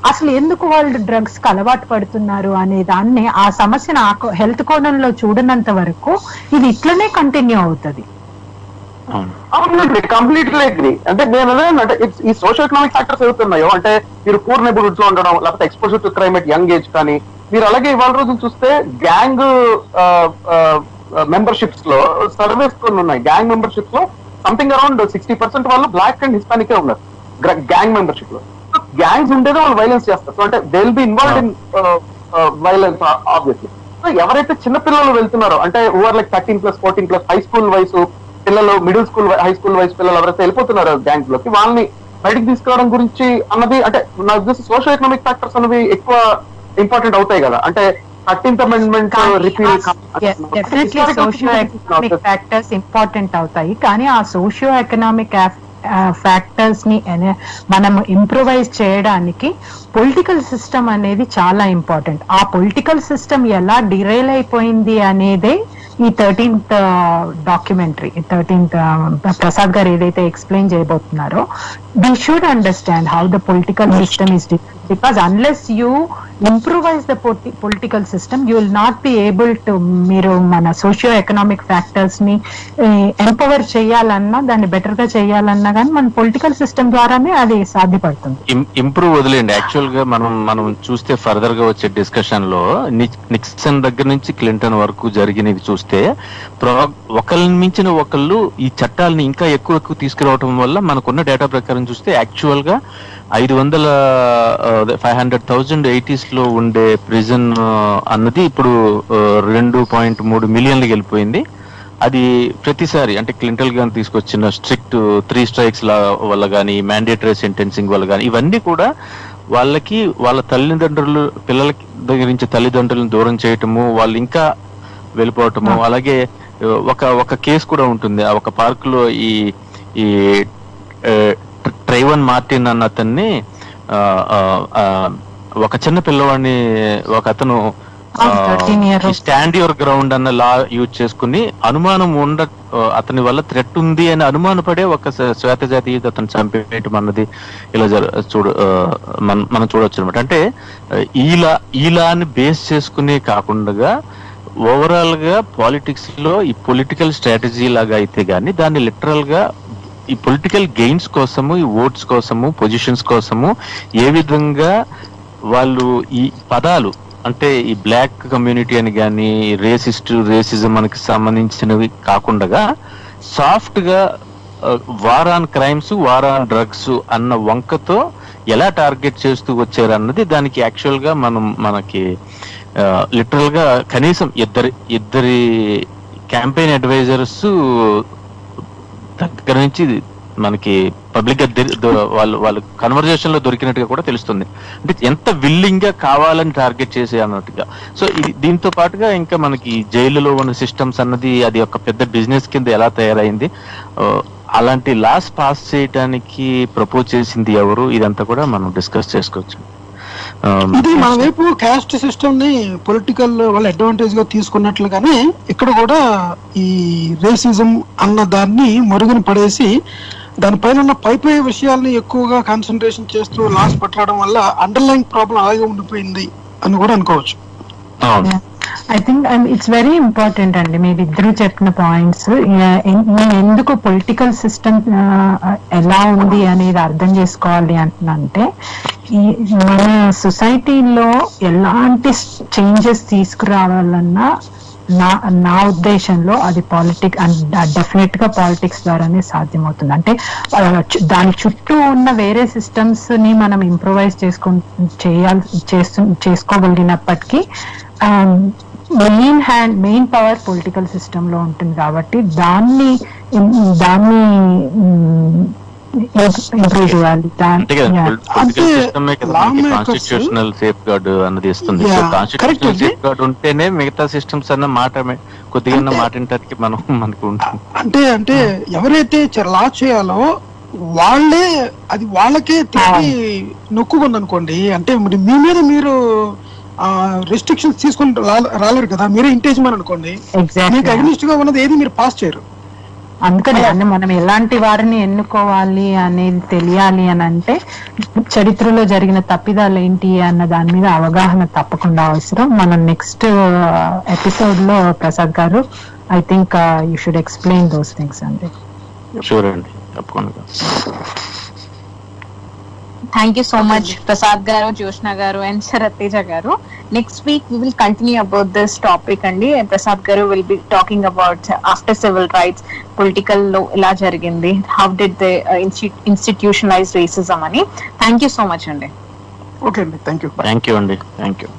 అసలు ఎందుకు వాళ్ళు డ్రగ్స్ కి అలవాటు పడుతున్నారు అనే దాన్ని, ఆ సమస్యను హెల్త్ కోణంలో చూడనంత వరకు ఇది ఇట్లనే కంటిన్యూ అవుతుంది. అవునండి, కంప్లీట్లీ అగ్రీ. అంటే నేను అంటే ఈ సోషల్ ఎకనామిక్ ఫ్యాక్టర్స్ అవుతున్నాయో, అంటే మీరు పూర్ నైబర్హుడ్స్ లో ఉండడం, లేకపోతే exposure to crime at young age కానీ, మీరు అలాగే ఇవాళ రోజున చూస్తే గ్యాంగ్ మెంబర్షిప్స్ లో సర్వేస్ ఉన్నాయి. గ్యాంగ్ మెంబర్షిప్స్ లో సంథింగ్ అరౌండ్ 60% వాళ్ళు బ్లాక్ అండ్ హిస్పానిక్ ఉన్నారు గ్యాంగ్ మెంబర్షిప్ లో. గ్యాంగ్స్ ఉండేదే వాళ్ళు వైలెన్స్ చేస్తారు. సో అంటే they will be involved in violence obviously. So ఎవరైతే చిన్న పిల్లలు వెళ్తున్నారో, అంటే ఓవర్ లైక్ 13+, 14+, హై స్కూల్ వయసు పిల్లలు, మిడిల్ స్కూల్, హై స్కూల్ వయసు పిల్లలు ఎవరైతే వెళ్ళిపోతున్నారో గ్యాంగ్స్ లోకి, వాళ్ళని బయటకు తీసుకురావడం గురించి అన్నది, అంటే నాకు తెలిసి సోషల్ ఎకనామిక్ ఫ్యాక్టర్స్ అనేవి ఎక్కువ ఇంపార్టెంట్ అవుతాయి కదా. అంటే 13th amendment repeal, definitely socio economic factors important అవుతాయి, కానీ ఆ సోషియో ఎకనామిక్ ఫ్యాక్టర్స్ ని మనం ఇంప్రూవైజ్ చేయడానికి పొలిటికల్ సిస్టమ్ అనేది చాలా ఇంపార్టెంట్. ఆ పొలిటికల్ సిస్టమ్ ఎలా డిరైల్ అయిపోయింది అనేదే ఈ 13th డాక్యుమెంటరీ, 13th ప్రసాద్ గారు ఏదైతే explain చేయబోతున్నారో, we should understand how the political system is different, because unless you improvise the political system, you will not be able to, మీరు మన సోషియో ఎకనామిక్ ఫ్యాక్టర్స్ ని ఎంపవర్ చేయాలన్నా, దాన్ని బెటర్ గా చేయాలన్నా కానీ మన పొలిటికల్ సిస్టమ్ ద్వారానే అది సాధ్యపడుతుంది. ఇంప్రూవ్ వదిలేండి. యాక్చువల్ గా మనం చూస్తే ఫర్దర్ గా వచ్చే డిస్కషన్ లో నిక్సన్ దగ్గర నుంచి క్లింటన్ వరకు జరిగినవి చూస్తే, ఒకళ్ళని మించిన ఒకళ్ళు ఈ చట్టాలని ఇంకా ఎక్కువ తీసుకురావడం వల్ల మనకున్న డేటా ప్రకారం చూస్తే యాక్చువల్ గా 500,000 80s లో ఉండే ప్రిజన్ అన్నది ఇప్పుడు 2.3 మిలియన్లకి వెళ్ళిపోయింది. అది ప్రతిసారి అంటే క్లింటన్ గాని తీసుకొచ్చిన స్ట్రిక్ట్ 3 strikes వల్ల కానీ, మ్యాండేటరీ సెంటెన్సింగ్ వల్ల కానీ, ఇవన్నీ కూడా వాళ్ళకి వాళ్ళ తల్లిదండ్రులు, పిల్లలకి దగ్గర నుంచి తల్లిదండ్రులను దూరం చేయటము, వాళ్ళు ఇంకా వెళ్ళిపోవటము. అలాగే ఒక కేసు కూడా ఉంటుంది. ఒక పార్క్ లో ఈ ట్రైవన్ మార్టిన్ అన్న అతన్ని, ఒక చిన్న పిల్లవాడిని ఒక అతను స్టాండ్ యువర్ గ్రౌండ్ అన్న లా యూజ్ చేసుకుని, అనుమానం అతని వల్ల థ్రెట్ ఉంది అని అనుమానపడే ఒక శ్వేత జాతి అతను చంపేయటం అన్నది ఇలా మనం చూడొచ్చు అనమాట. అంటే ఈ లాని బేస్ చేసుకునే కాకుండా ఓవరాల్ గా పాలిటిక్స్ లో ఈ పొలిటికల్ స్ట్రాటజీ లాగా అయితే గానీ, దాన్ని లిటరల్ గా ఈ పొలిటికల్ గెయిన్స్ కోసము, ఈ ఓట్స్ కోసము, పొజిషన్స్ కోసము ఏ విధంగా వాళ్ళు ఈ పదాలు, అంటే ఈ బ్లాక్ కమ్యూనిటీ అని కానీ, రేసిజం మనకి సంబంధించినవి కాకుండా సాఫ్ట్ గా war on crimes, war on drugs అన్న వంకతో ఎలా టార్గెట్ చేస్తూ వచ్చారు అన్నది, దానికి యాక్చువల్ గా మనకి లిటరల్ గా కనీసం ఇద్దరి క్యాంపెయిన్ అడ్వైజర్స్ దగ్గర నుంచి మనకి పబ్లిక్ గా వాళ్ళు కన్వర్జేషన్ లో దొరికినట్టుగా కూడా తెలుస్తుంది. అంటే ఎంత విల్లింగ్ గా కావాలని టార్గెట్ చేసే అన్నట్టుగా. సో దీంతో పాటుగా ఇంకా మనకి జైలులో ఉన్న సిస్టమ్స్ అన్నది అది ఒక పెద్ద బిజినెస్ కింద ఎలా తయారైంది, అలాంటి లాస్ పాస్ చేయడానికి ప్రపోజ్ చేసింది ఎవరు, ఇదంతా కూడా మనం డిస్కస్ చేసుకోవచ్చు. ఇది మన వైపు క్యాస్ట్ సిస్టమ్ ని పొలిటికల్ వాళ్ళ అడ్వాంటేజ్ గా తీసుకున్నట్లుగానే ఇక్కడ కూడా ఈ రేసిజం అన్న దాన్ని మరుగున పడేసి దానిపైన ఉన్న పై విషయాల్ని ఎక్కువగా కాన్సన్ట్రేషన్ చేస్తూ లాస్ పట్టడం వల్ల అండర్లైన్ ప్రాబ్లం అలాగే ఉండిపోయింది అని కూడా అనుకోవచ్చు. I think it's very important అండి మీరిద్దరూ చెప్పిన పాయింట్స్. నేను ఎందుకు పొలిటికల్ సిస్టమ్ ఎలా ఉంది అనేది అర్థం చేసుకోవాలి అంటే, మన సొసైటీలో ఎలాంటి చేంజెస్ తీసుకురావాలన్నా నా ఉద్దేశంలో అది డెఫినెట్ గా పాలిటిక్స్ ద్వారానే సాధ్యమవుతుంది. అంటే దాని చుట్టూ ఉన్న వేరే సిస్టమ్స్ ని మనం ఇంప్రూవైజ్ చేసుకోగలిగినప్పటికీ మెయిన్ పవర్ పొలిటికల్ సిస్టమ్ లో ఉంటుంది కాబట్టి దాన్ని ఇంప్రూవ్ చేయాలి. కాన్స్టిట్యూషనల్ సేఫ్ గార్డ్ అన్నది ఇస్తుంది. కాన్స్టిట్యూషనల్ సేఫ్ గార్డ్ ఉంటేనే మిగతా సిస్టమ్స్ అన్న మాట కొద్దిగా మాటింటానికి మనకు ఉంటుంది. అంటే ఎవరైతే లా చేయాలో వాళ్ళే అది వాళ్ళకే తిరిగి నొక్కుకుంది అనుకోండి. అంటే మీ మీద మీరు రెస్ట్రిక్షన్స్ తీసుకుని రాలేరు కదా, మీరే ఇంటేజ్మని అనుకోండి, మీకు అగ్నిస్ట్ గా ఉన్నది ఏది మీరు పాస్ చేయరు. అందుకని అంటే మనం ఎలాంటి వారిని ఎన్నుకోవాలి అనేది తెలియాలి అని అంటే చరిత్రలో జరిగిన తప్పిదాలు ఏంటి అన్న దాని మీద అవగాహన తప్పకుండా అవసరం. మనం నెక్స్ట్ ఎపిసోడ్ లో ప్రసాద్ గారు I think you should explain those things అండి. షూర్ అండి, తప్పకుండా. Thank you so much, Prasad garu, Jyoshna garu, and Sharateja garu. Next week we will continue about this topic, and Prasad garu will be talking about after civil rights, political law ela jarigindi, how did they institutionalize racism ani. Thank you so much andi. Okay అండి, థ్యాంక్ యూ. థ్యాంక్ యూ అండి, థ్యాంక్ యూ.